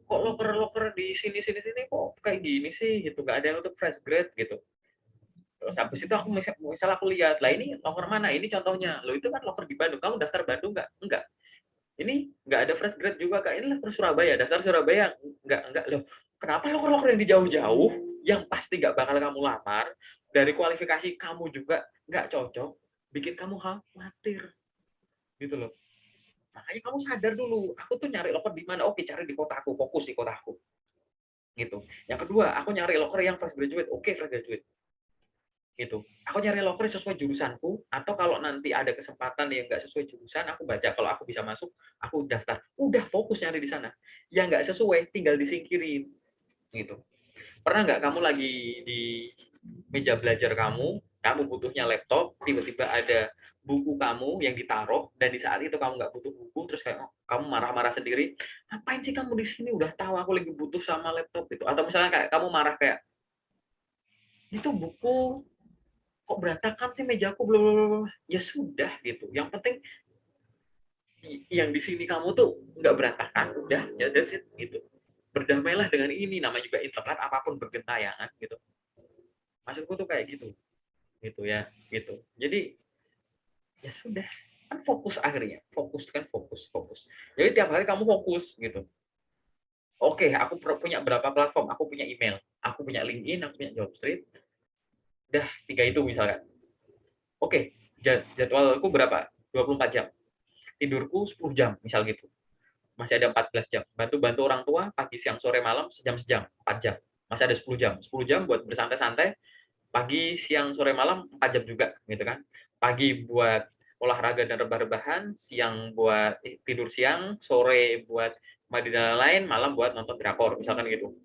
kok loker-loker di sini kok kayak gini sih gitu, nggak ada yang untuk fresh grade gitu. Terus habis itu aku misal aku lihat, lah ini loker mana? Ini contohnya. Lo itu kan loker di Bandung. Kamu daftar Bandung nggak? Enggak. Ini nggak ada fresh grad juga, Kak. Ini loker Surabaya, dasar Surabaya nggak loh. Kenapa loker-loker yang di jauh-jauh, yang pasti nggak bakal kamu lamar, dari kualifikasi kamu juga nggak cocok, bikin kamu khawatir, gitu loh. Makanya kamu sadar dulu, aku tuh nyari loker di mana? Oke, cari di kotaku, fokus di kotaku, gitu. Yang kedua, aku nyari loker yang fresh graduate. Oke, fresh graduate. Gitu. Aku nyari loker sesuai jurusanku, atau kalau nanti ada kesempatan yang nggak sesuai jurusan, aku baca kalau aku bisa masuk, aku daftar. Udah fokus nyari di sana. Yang nggak sesuai, tinggal disingkirin. Gitu. Pernah nggak kamu lagi di meja belajar kamu butuhnya laptop, tiba-tiba ada buku kamu yang ditaruh, dan di saat itu kamu nggak butuh buku, terus kayak kamu marah-marah sendiri, ngapain sih kamu di sini? Udah tahu aku lagi butuh sama laptop itu. Atau misalnya kayak kamu marah kayak, itu buku kok berantakan sih mejaku, belum. Ya sudah gitu, yang penting yang di sini kamu tuh nggak berantakan, udah ya, that's it gitu. Berdamailah dengan ini, namanya juga internet, apapun bergentayangan gitu. Maksudku tuh kayak gitu, gitu ya, gitu. Jadi ya sudah, kan fokus, akhirnya fokus, kan fokus. Jadi tiap hari kamu fokus gitu. Oke, aku punya berapa platform, aku punya email, aku punya LinkedIn, aku punya Jobstreet, udah 3 itu misalkan. Oke, jadwalku berapa? 24 jam. Tidurku 10 jam, misal gitu. Masih ada 14 jam. Bantu-bantu orang tua pagi, siang, sore, malam, sejam-sejam, 4 jam. Masih ada 10 jam. 10 jam buat bersantai-santai, pagi, siang, sore, malam, 4 jam juga, gitu kan. Pagi buat olahraga dan rebah-rebahan, siang buat tidur siang, sore buat mandi dan lain-lain, malam buat nonton drakor, misalkan gitu.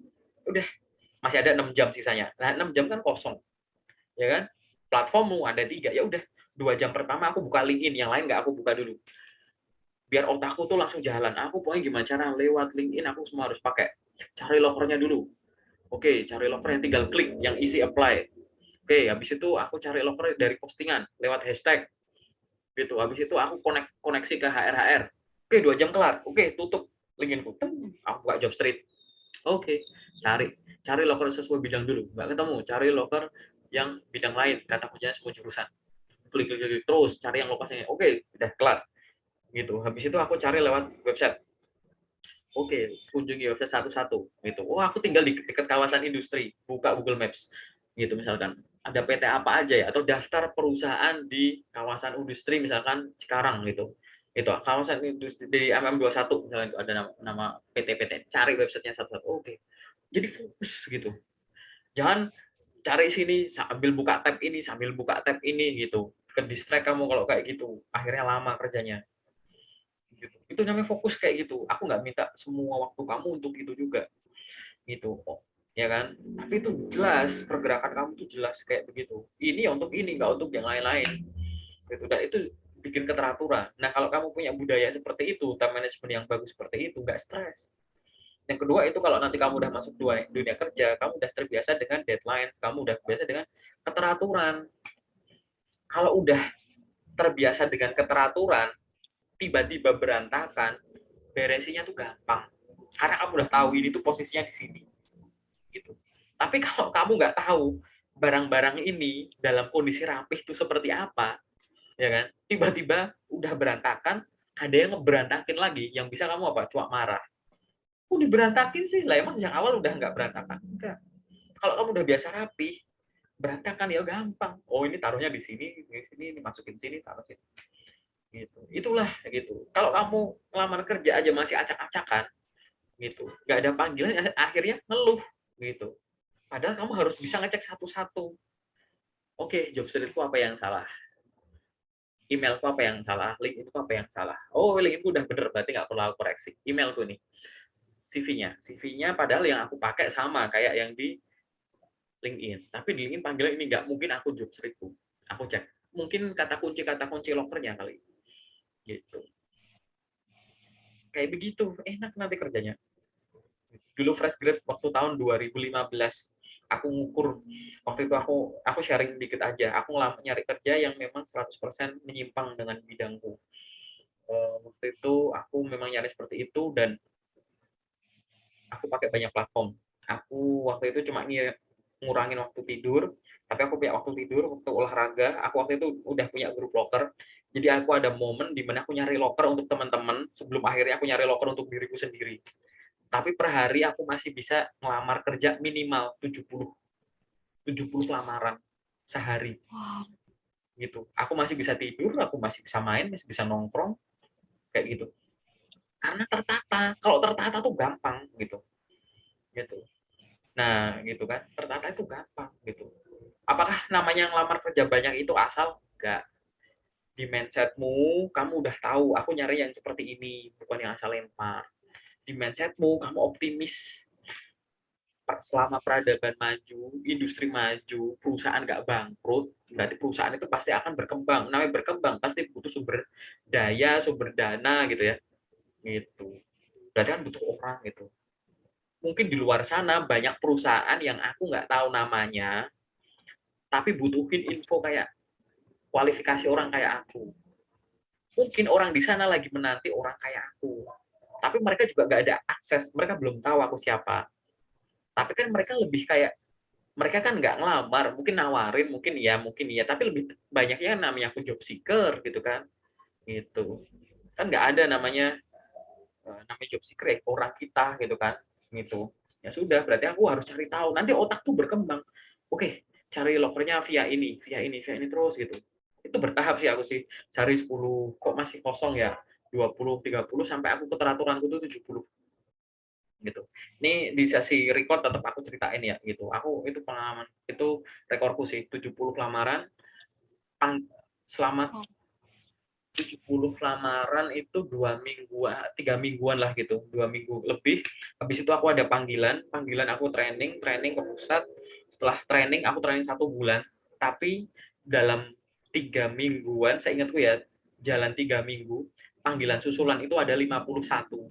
Udah, masih ada 6 jam sisanya. Nah, 6 jam kan kosong, ya kan? Platformmu ada 3, ya udah. 2 jam pertama aku buka LinkedIn, yang lain nggak aku buka dulu. Biar otakku tuh langsung jalan. Aku pokoknya gimana cara lewat LinkedIn, aku semua harus pakai. Cari lokernya dulu. Oke, cari lokernya, tinggal klik yang isi apply. Oke, habis itu aku cari loker dari postingan lewat hashtag. Gitu. Habis itu aku koneksi ke HR. Oke, 2 jam kelar. Oke, tutup LinkedIn-ku. Aku buka Jobstreet. Oke, cari loker sesuai bidang dulu. Nggak ketemu, cari loker yang bidang lain, kata kuncinya semua jurusan. Klik terus, cari yang lokasinya. Oke, udah kelar. Gitu. Habis itu aku cari lewat website. Oke, kunjungi website satu-satu gitu. Oh, aku tinggal di dekat kawasan industri, buka Google Maps gitu misalkan. Ada PT apa aja ya, atau daftar perusahaan di kawasan industri misalkan Cikarang gitu. Itu kawasan industri di MM21 misalnya, ada nama PT-PT. Cari websitenya satu-satu. Oke. Jadi fokus gitu. Jangan cari sini sambil buka tab ini, sambil buka tab ini gitu. Ke distract kamu kalau kayak gitu. Akhirnya lama kerjanya. Gitu. Itu namanya fokus kayak gitu. Aku nggak minta semua waktu kamu untuk itu juga, gitu. Oh, ya kan? Tapi itu jelas pergerakan kamu tuh jelas kayak begitu. Ini untuk ini, nggak untuk yang lain-lain. Gitu. Dan itu bikin keteraturan. Nah, kalau kamu punya budaya seperti itu, time management yang bagus seperti itu, nggak stres. Yang kedua itu kalau nanti kamu udah masuk dunia kerja, kamu udah terbiasa dengan deadline, kamu udah terbiasa dengan keteraturan. Kalau udah terbiasa dengan keteraturan, tiba-tiba berantakan, beresinnya tuh gampang. Karena kamu udah tahu ini tuh posisinya di sini. Gitu. Tapi kalau kamu nggak tahu barang-barang ini dalam kondisi rapih itu seperti apa, ya kan? Tiba-tiba udah berantakan, ada yang ngeberantakin lagi, yang bisa kamu apa? Cuma marah. Kok diberantakin sih? Lah emang sejak awal udah nggak berantakan? Enggak. Kalau kamu udah biasa rapi, berantakan ya gampang. Oh, ini taruhnya di sini, ini masukin sini, taruh sini. Gitu. Itulah gitu. Kalau kamu ngelamar kerja aja masih acak-acakan, gitu, nggak ada panggilan, akhirnya ngeluh gitu. Padahal kamu harus bisa ngecek satu-satu. Oke, job streetku apa yang salah, emailku apa yang salah, link itu apa yang salah. Oh, link itu udah bener, berarti nggak perlu aku koreksi. Emailku nih, CV-nya padahal yang aku pakai sama kayak yang di LinkedIn, tapi di LinkedIn panggilan ini nggak mungkin, aku job streetku, aku cek mungkin kata kunci lokernya kali, gitu. Kayak begitu enak nanti kerjanya. Dulu fresh grade waktu tahun 2015, aku ngukur, waktu itu aku sharing dikit aja, aku nyari kerja yang memang 100% menyimpang dengan bidangku. Waktu itu aku memang nyari seperti itu, dan aku pakai banyak platform. Aku waktu itu cuma ngurangin waktu tidur, tapi aku punya waktu tidur, waktu olahraga, aku waktu itu udah punya grup locker. Jadi aku ada momen di mana aku nyari locker untuk teman-teman, sebelum akhirnya aku nyari locker untuk diriku sendiri. Tapi per hari aku masih bisa ngelamar kerja minimal 70 lamaran sehari Wow. gitu. Aku masih bisa tidur, aku masih bisa main, masih bisa nongkrong kayak gitu. Karena tertata. Kalau tertata tuh gampang gitu. Gitu. Nah, gitu kan. Tertata itu gampang gitu. Apakah namanya ngelamar kerja banyak itu asal? Enggak. Di mindsetmu, kamu udah tahu aku nyari yang seperti ini, bukan yang asal lempar. Di mindsetmu, kamu optimis selama peradaban maju, industri maju, perusahaan nggak bangkrut, berarti perusahaan itu pasti akan berkembang. Namanya berkembang, pasti butuh sumber daya, sumber dana gitu ya. Gitu. Berarti kan butuh orang gitu. Mungkin di luar sana banyak perusahaan yang aku nggak tahu namanya, tapi butuhin info kayak kualifikasi orang kayak aku. Mungkin orang di sana lagi menanti orang kayak aku. Tapi mereka juga nggak ada akses, mereka belum tahu aku siapa. Tapi kan mereka lebih kayak mereka kan nggak ngelamar, mungkin nawarin, mungkin iya, tapi lebih banyaknya namanya aku job seeker gitu kan, gitu. Kan nggak ada namanya job seeker ya orang kita gitu kan, gitu. Ya sudah, berarti aku harus cari tahu. Nanti otak tuh berkembang. Oke, cari lokernya via ini terus gitu. Itu bertahap sih aku sih. Cari 10, kok masih kosong ya? 20, 30 sampai aku keteraturanku tuh 70 gitu. Ini di sesi record tetap aku ceritain ya gitu. Aku itu pengalaman itu rekorku sih 70 lamaran selama 70 lamaran itu 2 mingguan, 3 mingguan lah gitu, 2 minggu lebih. Habis itu aku ada panggilan aku training ke pusat. Setelah training aku training 1 bulan, tapi dalam 3 mingguan, saya ingatku ya, jalan 3 minggu, panggilan susulan itu ada 51,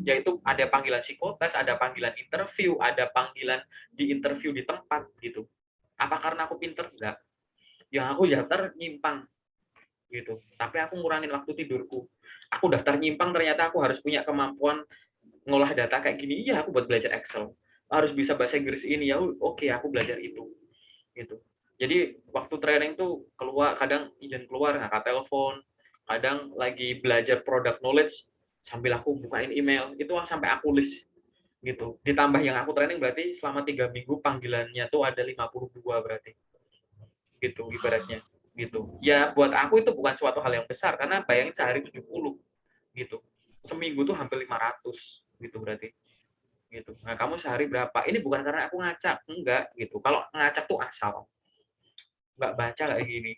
yaitu ada panggilan psikotes, ada panggilan interview, ada panggilan di interview di tempat gitu. Apa karena aku pinter? Enggak. Yang aku daftar nyimpang gitu. Tapi aku ngurangin waktu tidurku. Aku daftar nyimpang ternyata aku harus punya kemampuan ngolah data kayak gini. Iya, aku buat belajar Excel. Harus bisa bahasa Inggris ini ya. Oke, aku belajar itu. Gitu. Jadi waktu training tuh kadang izin keluar ngangkat telepon, kadang lagi belajar product knowledge sambil aku bukain email. Itu sampai aku list gitu. Ditambah yang aku training berarti selama 3 minggu panggilannya tuh ada 52 berarti. Gitu ibaratnya gitu. Ya buat aku itu bukan suatu hal yang besar karena bayangin sehari 70 gitu. Seminggu tuh hampir 500 gitu berarti. Gitu. Nah, kamu sehari berapa? Ini bukan karena aku ngacak, enggak gitu. Kalau ngacak tuh asal. Enggak baca kayak gini.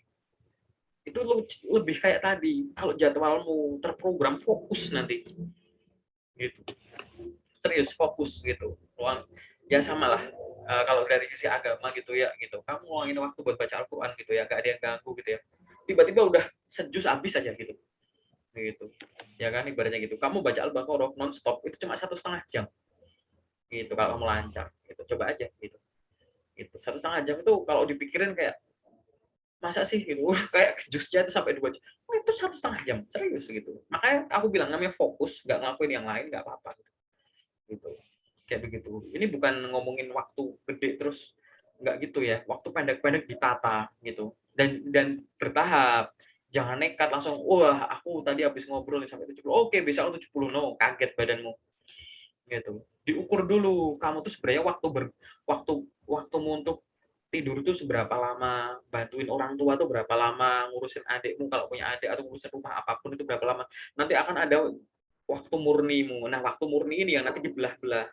Itu lebih kayak tadi, kalau jadwalmu terprogram fokus nanti. Gitu. Serius fokus gitu. Ya sama lah. Kalau dari sisi agama gitu ya gitu. Kamu ngulangin waktu buat baca Al-Qur'an gitu ya, enggak ada yang ganggu gitu ya. Tiba-tiba udah sejus habis aja gitu. Gitu. Ya kan ibaratnya gitu. Kamu baca Al-Baqarah non-stop itu cuma 1,5 jam. Gitu kalau kamu lancar. Gitu. Coba aja gitu. Itu 1,5 jam itu kalau dipikirin kayak masa sih gitu kayak jusnya itu sampai 2 jam. Oh, itu 1,5 jam serius gitu. Makanya aku bilang namanya fokus, nggak ngelakuin yang lain nggak apa-apa gitu. Kayak begitu. Ini bukan ngomongin waktu gede terus nggak gitu ya. Waktu pendek-pendek ditata gitu. Dan bertahap. Jangan nekat langsung, wah aku tadi habis ngobrol nih sampai 70. Oke, bisa 70. No, kaget badanmu. Gitu. Diukur dulu, kamu tuh sebenarnya waktumu untuk tidur itu seberapa lama, bantuin orang tua tuh berapa lama, ngurusin adikmu kalau punya adik atau ngurusin rumah apapun itu berapa lama. Nanti akan ada waktu murnimu. Nah, waktu murni ini yang nanti dibelah-belah.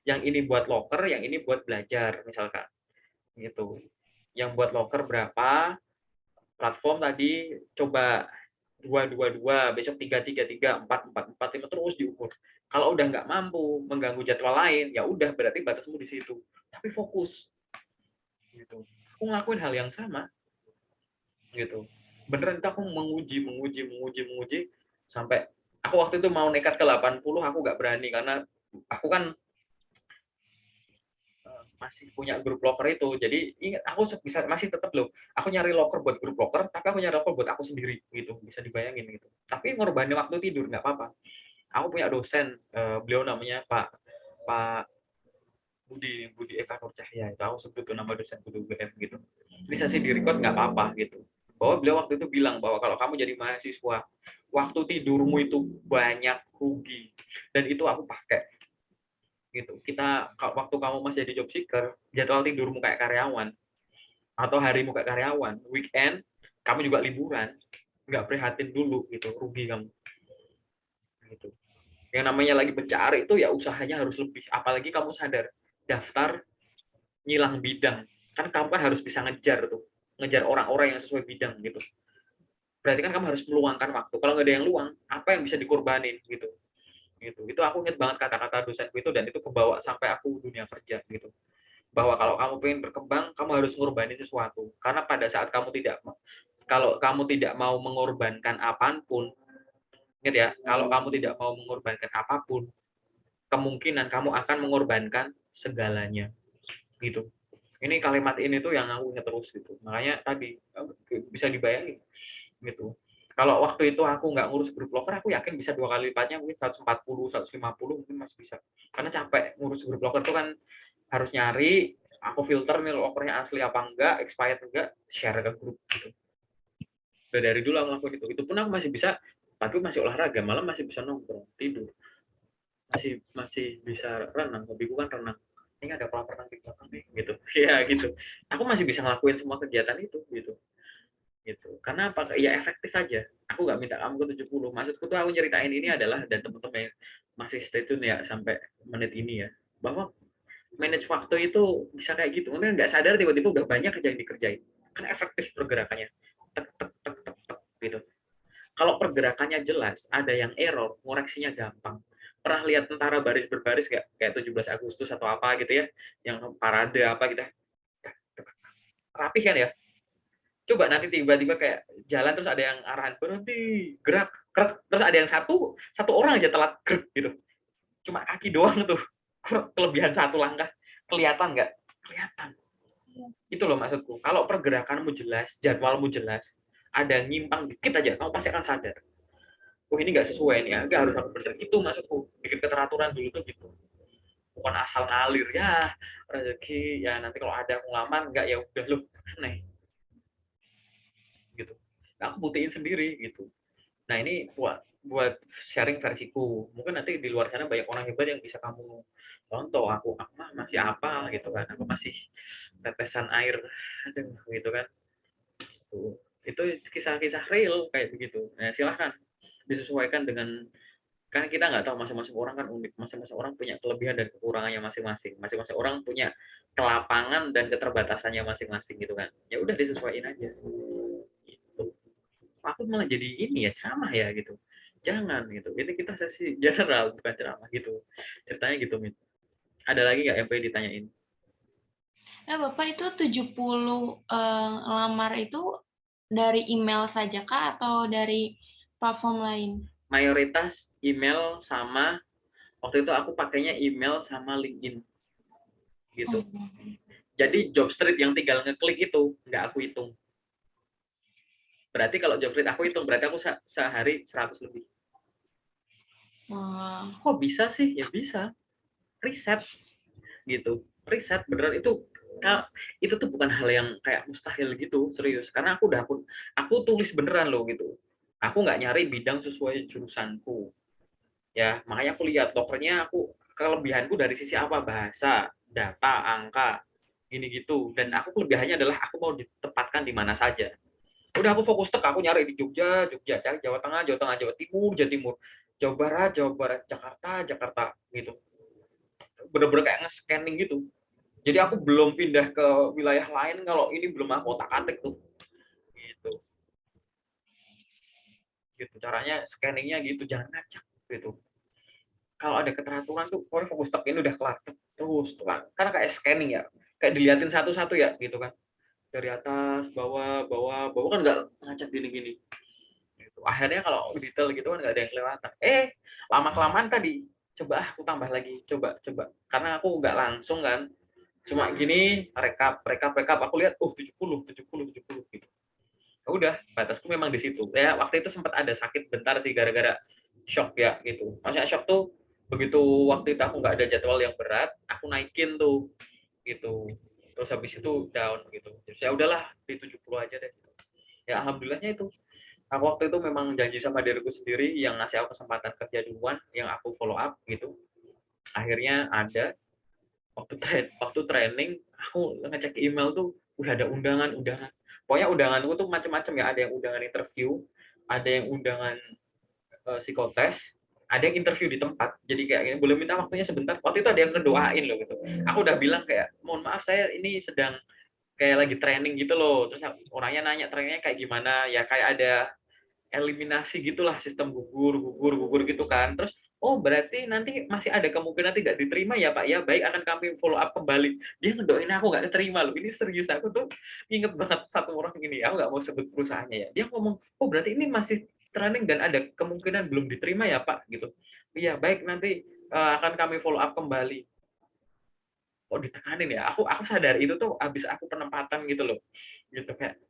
Yang ini buat locker, yang ini buat belajar misalkan. Gitu. Yang buat locker berapa, platform tadi coba 2, 2, 2, besok 3, 3, 3, 4, 4, 4, 5 terus diukur. Kalau udah nggak mampu mengganggu jadwal lain, ya udah berarti batasmu di situ. Tapi fokus gitu. Aku ngelakuin hal yang sama gitu. Beneran itu aku menguji sampai aku waktu itu mau nekat ke 80, aku nggak berani karena aku kan masih punya grup locker itu. Jadi ingat aku masih tetap loh. Aku nyari locker buat grup locker, tapi aku nyari locker buat aku sendiri gitu. Bisa dibayangin gitu. Tapi ngorbanin waktu tidur nggak apa-apa. Aku punya dosen, beliau namanya Pak Pak Budi Eka Nur Cahya, itu aku sebut tuh nama dosen Budi UGM gitu. Bisa sih direcord nggak apa-apa gitu. Bahwa beliau waktu itu bilang bahwa kalau kamu jadi mahasiswa, waktu tidurmu itu banyak rugi, dan itu aku pakai gitu. Waktu kamu masih jadi job seeker, jadwal tidurmu kayak karyawan atau harimu kayak karyawan, weekend kamu juga liburan, nggak prihatin dulu gitu, rugi kamu gitu. Yang namanya lagi mencari itu ya usahanya harus lebih, apalagi kamu sadar daftar nyilang bidang, kan kamu kan harus bisa ngejar orang-orang yang sesuai bidang gitu. Berarti kan kamu harus meluangkan waktu. Kalau nggak ada yang luang, apa yang bisa dikorbanin gitu. Itu aku inget banget kata-kata dosenku itu, dan itu kebawa sampai aku dunia kerja gitu. Bahwa kalau kamu pengen berkembang, kamu harus ngorbanin sesuatu. Karena pada saat kalau kamu tidak mau mengorbankan apapun, ingat ya, kalau kamu tidak mau mengorbankan apapun, kemungkinan kamu akan mengorbankan segalanya gitu. Ini kalimat ini tuh yang aku ingat terus gitu. Makanya tadi bisa dibayangin gitu. Kalau waktu itu aku nggak ngurus grup locker, aku yakin bisa 2 kali lipatnya, mungkin 140, 150 mungkin masih bisa. Karena capek ngurus grup locker itu kan harus nyari, aku filter nih lokernya asli apa enggak, expired enggak, share ke grup gitu. Dari dulu aku ngelakuin itu. Itu pun aku masih bisa, tapi masih olahraga, malam masih bisa nongkrong, tidur. Masih bisa renang, hobiku kan renang. Ini ada kolam renang di belakang nih, gitu. Ya gitu. Aku masih bisa ngelakuin semua kegiatan itu, gitu. Karena apa? Ya efektif aja. Aku nggak minta kamu ke 70. Maksudku tuh aku nyeritain ini adalah, dan teman-teman yang masih stay tune ya sampai menit ini ya, bahwa manage waktu itu bisa kayak gitu. Mungkin nggak sadar tiba-tiba udah banyak aja yang dikerjain. Kan efektif pergerakannya. Tek, tek, tek, tek, tek, gitu. Kalau pergerakannya jelas, ada yang error, ngoreksinya gampang. Pernah lihat tentara baris berbaris nggak? Kayak 17 Agustus atau apa gitu ya, yang parade apa gitu. Rapi kan ya? Coba nanti tiba-tiba kayak jalan terus ada yang arahan berhenti, gerak, gerak, terus ada yang satu orang aja telat gerak gitu. Cuma kaki doang tuh. Kelebihan satu langkah. Kelihatan nggak? Kelihatan. Itu loh maksudku. Kalau pergerakanmu jelas, jadwalmu jelas, ada nyimpang dikit aja, kamu pasti akan sadar. Oh ini nggak sesuai nih, nggak harus aku bener. Itu maksudku. Bikin keteraturan dulu tuh gitu. Bukan asal ngalir ya, rezeki ya nanti kalau ada aku ngelamar, nggak ya udah loh, aneh gitu. Nah, aku buktiin sendiri gitu. Nah ini buat sharing versiku. Mungkin nanti di luar sana banyak orang hebat yang bisa kamu contoh. Aku mah masih apa gitu kan. Aku masih tetesan air, aduh, gitu kan. Tuh. Itu kisah-kisah real kayak begitu. Nah, silahkan disesuaikan dengan, kan kita nggak tahu, masing-masing orang kan unik, masing-masing orang punya kelebihan dan kekurangannya masing-masing, masing-masing orang punya kelapangan dan keterbatasannya masing-masing gitu kan. Ya udah disesuaikan aja gitu. Aku malah jadi ini ya, ceramah ya gitu, jangan gitu, ini kita sesi general bukan ceramah gitu, ceritanya gitu. Mit, ada lagi nggak yang pengen ditanyain? Bapak itu 70 lamar itu dari email saja kah atau dari platform lain? Mayoritas email, sama waktu itu aku pakainya email sama LinkedIn gitu. Oh. Jadi job street yang tinggal ngeklik itu nggak aku hitung. Berarti kalau job street aku hitung, berarti aku sehari 100 lebih. Wah. Kok bisa sih? Ya bisa. Riset gitu. Riset beneran itu tuh bukan hal yang kayak mustahil gitu, serius. Karena aku tulis beneran loh gitu. Aku nggak nyari bidang sesuai jurusanku. Ya, makanya aku lihat lokernya, kelebihanku dari sisi apa? Bahasa, data, angka, gini gitu. Dan aku kelebihannya adalah aku mau ditempatkan di mana saja. Udah aku fokus aku nyari di Jogja, cari Jawa Tengah, Jawa Timur, Jawa Barat, Jakarta, gitu. Bener-bener kayak nge-scanning gitu. Jadi aku belum pindah ke wilayah lain kalau ini belum aku otak-atik tuh. Gitu. Gitu caranya, scanningnya gitu, jangan ngacak gitu. Kalau ada keteraturan tuh, pokoknya fokus ini udah kelar terus tuh kan. Karena kayak scanning ya, kayak diliatin satu-satu ya gitu kan. Dari atas, bawah, bawah, bawah kan nggak ngacak gini-gini. Gitu. Akhirnya kalau detail gitu kan nggak ada yang kelewatan. Lama kelamaan tadi, coba aku tambah lagi, coba. Karena aku nggak langsung kan, cuma gini, rekap, aku lihat, 70 gitu. Ya udah, batasku memang di situ. Ya waktu itu sempat ada sakit bentar sih gara-gara shock ya gitu. Maksudnya shock tuh begitu waktu itu aku nggak ada jadwal yang berat, aku naikin tuh gitu. Terus habis itu down gitu. Terus ya udahlah di 70 aja deh. Ya alhamdulillahnya itu. Aku waktu itu memang janji sama diriku sendiri yang ngasih aku kesempatan kerja duluan, yang aku follow up gitu. Akhirnya ada waktu training aku ngecek email tuh udah ada undangan. Pokoknya undanganku tuh macam-macam ya, ada yang undangan interview, ada yang undangan psikotes, ada yang interview di tempat. Jadi kayak gini, boleh minta waktunya sebentar. Waktu itu ada yang ngedoain loh gitu. Aku udah bilang kayak, mohon maaf saya ini sedang kayak lagi training gitu loh. Terus orangnya nanya trainingnya kayak gimana, ya kayak ada eliminasi gitulah, sistem gugur gitu kan. Terus oh berarti nanti masih ada kemungkinan tidak diterima ya Pak ya, baik akan kami follow up kembali. Dia ngedoain aku nggak diterima loh, ini serius. Aku tuh inget banget satu orang ini, aku nggak mau sebut perusahaannya ya, dia ngomong oh berarti ini masih training dan ada kemungkinan belum diterima ya Pak gitu. Iya baik, nanti akan kami follow up kembali. Oh ditekanin ya, aku sadar itu tuh habis aku penempatan gitu loh, gitu kayak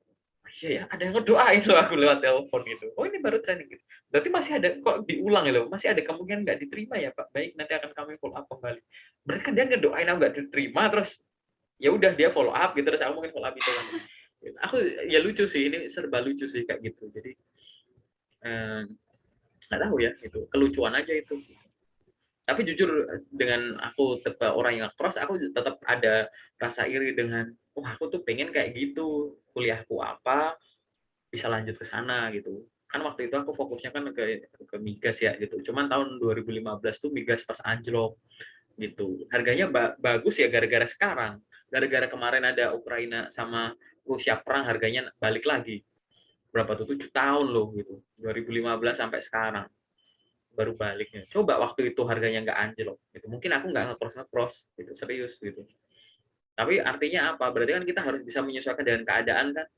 iya ya, ada yang ngedoain loh aku lewat telepon gitu. Oh ini baru training gitu. Berarti masih ada kok diulang ya loh, masih ada kemungkinan nggak diterima ya Pak. Baik, nanti akan kami follow up kembali. Berarti kan dia ngedoain aku nggak diterima, terus ya udah dia follow up gitu, terus aku mungkin follow up itu kan. Aku ya lucu sih, ini serba lucu sih kayak gitu. Jadi nggak tahu ya, itu kelucuan aja itu. Tapi jujur dengan aku tipe orang yang cross, aku tetap ada rasa iri dengan, wah aku tuh pengen kayak gitu, kuliahku apa, bisa lanjut ke sana gitu. Kan waktu itu aku fokusnya kan ke migas ya gitu. Cuman tahun 2015 tuh migas pas anjlok gitu. Harganya bagus ya gara-gara sekarang. Gara-gara kemarin ada Ukraina sama Rusia perang, harganya balik lagi. Berapa tuh? 7 tahun loh gitu. 2015 sampai sekarang baru baliknya. Coba waktu itu harganya nggak anjlok gitu. Mungkin aku nggak ngecross gitu, serius gitu. Tapi artinya apa? Berarti kan kita harus bisa menyesuaikan dengan keadaan kan,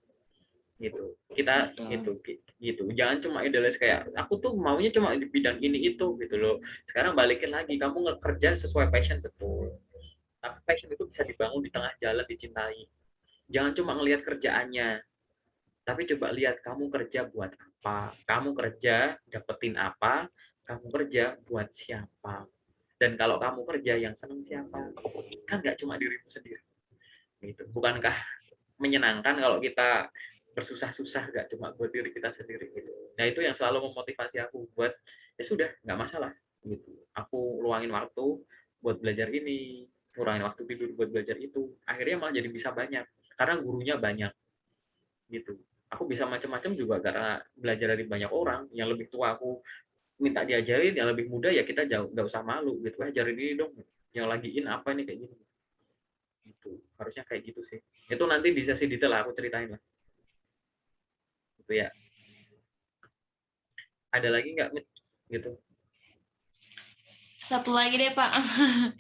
gitu. Kita gitu, jangan cuma idealis kayak aku tuh maunya cuma di bidang ini itu gitu loh. Sekarang balikin lagi, kamu ngekerja sesuai passion, betul, tapi passion itu bisa dibangun di tengah jalan, dicintai. Jangan cuma ngelihat kerjaannya, tapi coba lihat kamu kerja buat apa, kamu kerja dapetin apa, kamu kerja buat siapa. Dan kalau kamu kerja yang seneng siapa, kan nggak cuma dirimu sendiri gitu. Bukankah menyenangkan kalau kita bersusah-susah gak cuma buat diri kita sendiri gitu. Nah itu yang selalu memotivasi aku buat ya sudah nggak masalah gitu. Aku luangin waktu buat belajar ini, kurangin waktu tidur buat belajar itu. Akhirnya malah jadi bisa banyak karena gurunya banyak gitu. Aku bisa macam-macam juga karena belajar dari banyak orang yang lebih tua. Aku minta diajarin, yang lebih muda ya kita jauh nggak usah malu gitu. Ajarin ini dong, yang lagi in apa ini kayak gini. Gitu. Harusnya kayak gitu sih. Itu nanti di sesi detail lah aku ceritain lah. Gitu ya. Ada lagi nggak gitu? Satu lagi deh, Pak.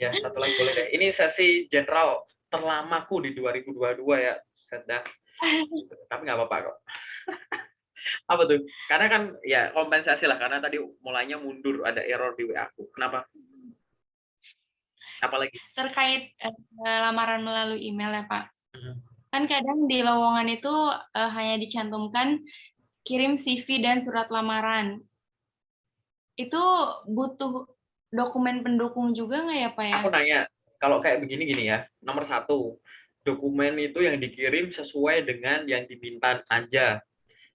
Ya, satu lagi boleh deh. Ini sesi general terlamaku di 2022 ya, Sedang. Tapi nggak apa-apa kok. Apa tuh? Karena kan ya kompensasi lah, karena tadi mulainya mundur, ada error di WA aku. Kenapa? Apalagi? Terkait lamaran melalui email ya, Pak. Mhm. Kan kadang di lowongan itu hanya dicantumkan kirim CV dan surat lamaran. Itu butuh dokumen pendukung juga nggak ya, Pak ya? Aku nanya, kalau kayak begini gini ya, nomor satu, dokumen itu yang dikirim sesuai dengan yang diminta aja.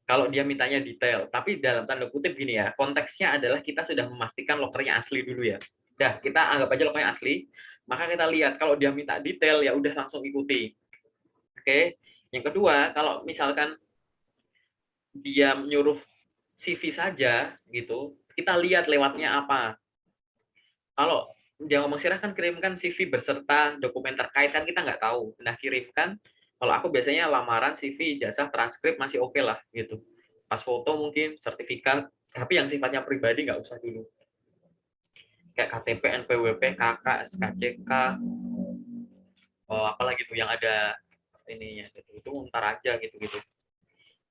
Kalau dia mintanya detail, tapi dalam tanda kutip gini ya, konteksnya adalah kita sudah memastikan lokernya asli dulu ya. Dah, kita anggap aja lokernya asli, maka kita lihat kalau dia minta detail ya udah langsung ikuti. Oke. Yang kedua, kalau misalkan dia menyuruh CV saja gitu, kita lihat lewatnya apa. Kalau dia ngomong silahkan kirimkan CV beserta dokumen terkait, kan kita nggak tahu. Nah kirimkan, kalau aku biasanya lamaran, CV, ijazah, transkrip masih oke lah gitu. Pas foto mungkin, sertifikat, tapi yang sifatnya pribadi nggak usah dulu. Kayak KTP, NPWP, KK, SKCK, apalagi tuh yang ada ininya gitu. Itu ntar aja gitu-gitu.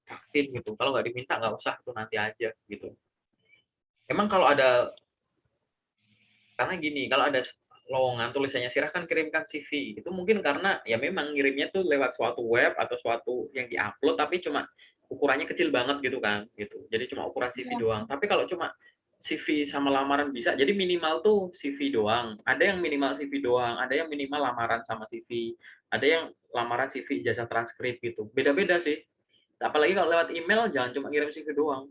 Vaksin gitu. Kalau nggak diminta nggak usah, tuh nanti aja gitu. Emang kalau ada, karena gini, kalau ada lowongan tulisannya silahkan kirimkan CV, itu mungkin karena ya memang ngirimnya tuh lewat suatu web atau suatu yang diupload tapi cuma ukurannya kecil banget gitu kan gitu, jadi cuma ukuran CV doang. Tapi kalau cuma CV sama lamaran bisa. Jadi minimal tuh CV doang. Ada yang minimal CV doang, ada yang minimal lamaran sama CV, ada yang lamaran CV ijazah transkrip gitu. Beda-beda sih. Apalagi kalau lewat email jangan cuma kirim CV doang.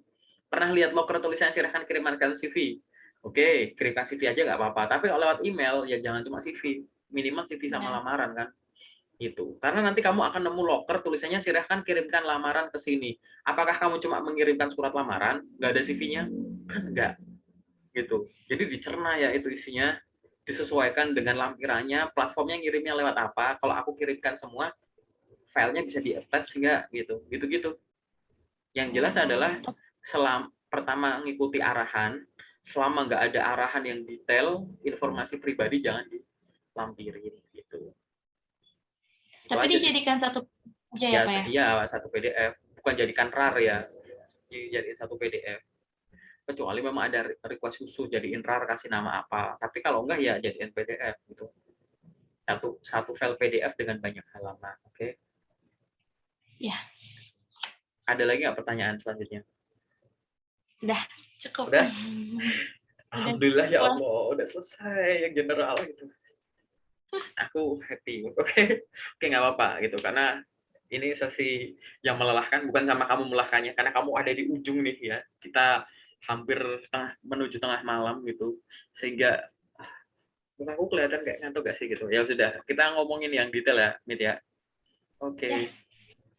Pernah lihat loker tulisannya silahkan kirimkan CV. Oke, kirimkan CV aja nggak apa-apa. Tapi kalau lewat email ya jangan cuma CV. Minimal CV sama Nah, lamaran kan. Itu. Karena nanti kamu akan nemu loker tulisannya silahkan kirimkan lamaran ke sini. Apakah kamu cuma mengirimkan surat lamaran, nggak ada CV-nya? Kan enggak gitu. Jadi dicerna ya itu isinya, disesuaikan dengan lampirannya, platformnya ngirimnya lewat apa. Kalau aku kirimkan semua, filenya bisa di-attach nggak gitu. Gitu-gitu. Yang jelas adalah pertama ngikuti arahan, selama nggak ada arahan yang detail, informasi pribadi jangan dilampirin gitu. Itu tapi aja sih. dijadikan satu aja ya Ya, Pak ya? iya satu PDF, bukan jadikan RAR ya, jadiin satu PDF. Kecuali memang ada request khusus jadiin RAR kasih nama apa. Tapi kalau enggak ya jadiin PDF gitu. Satu file PDF dengan banyak halaman. Oke. Ya, Ada lagi nggak pertanyaan selanjutnya? udah cukup. Udah? Udah Alhamdulillah ya puas. Allah, udah selesai yang general gitu. Aku happy. Oke, oke nggak apa-apa gitu karena ini sesi yang melelahkan bukan sama kamu melelahkannya karena kamu ada di ujung nih ya. Kita hampir menuju tengah malam gitu sehingga aku kelihatan kayak ngantuk gak sih gitu. Ya sudah, kita ngomongin yang detail ya, Mit ya. Oke. Ya.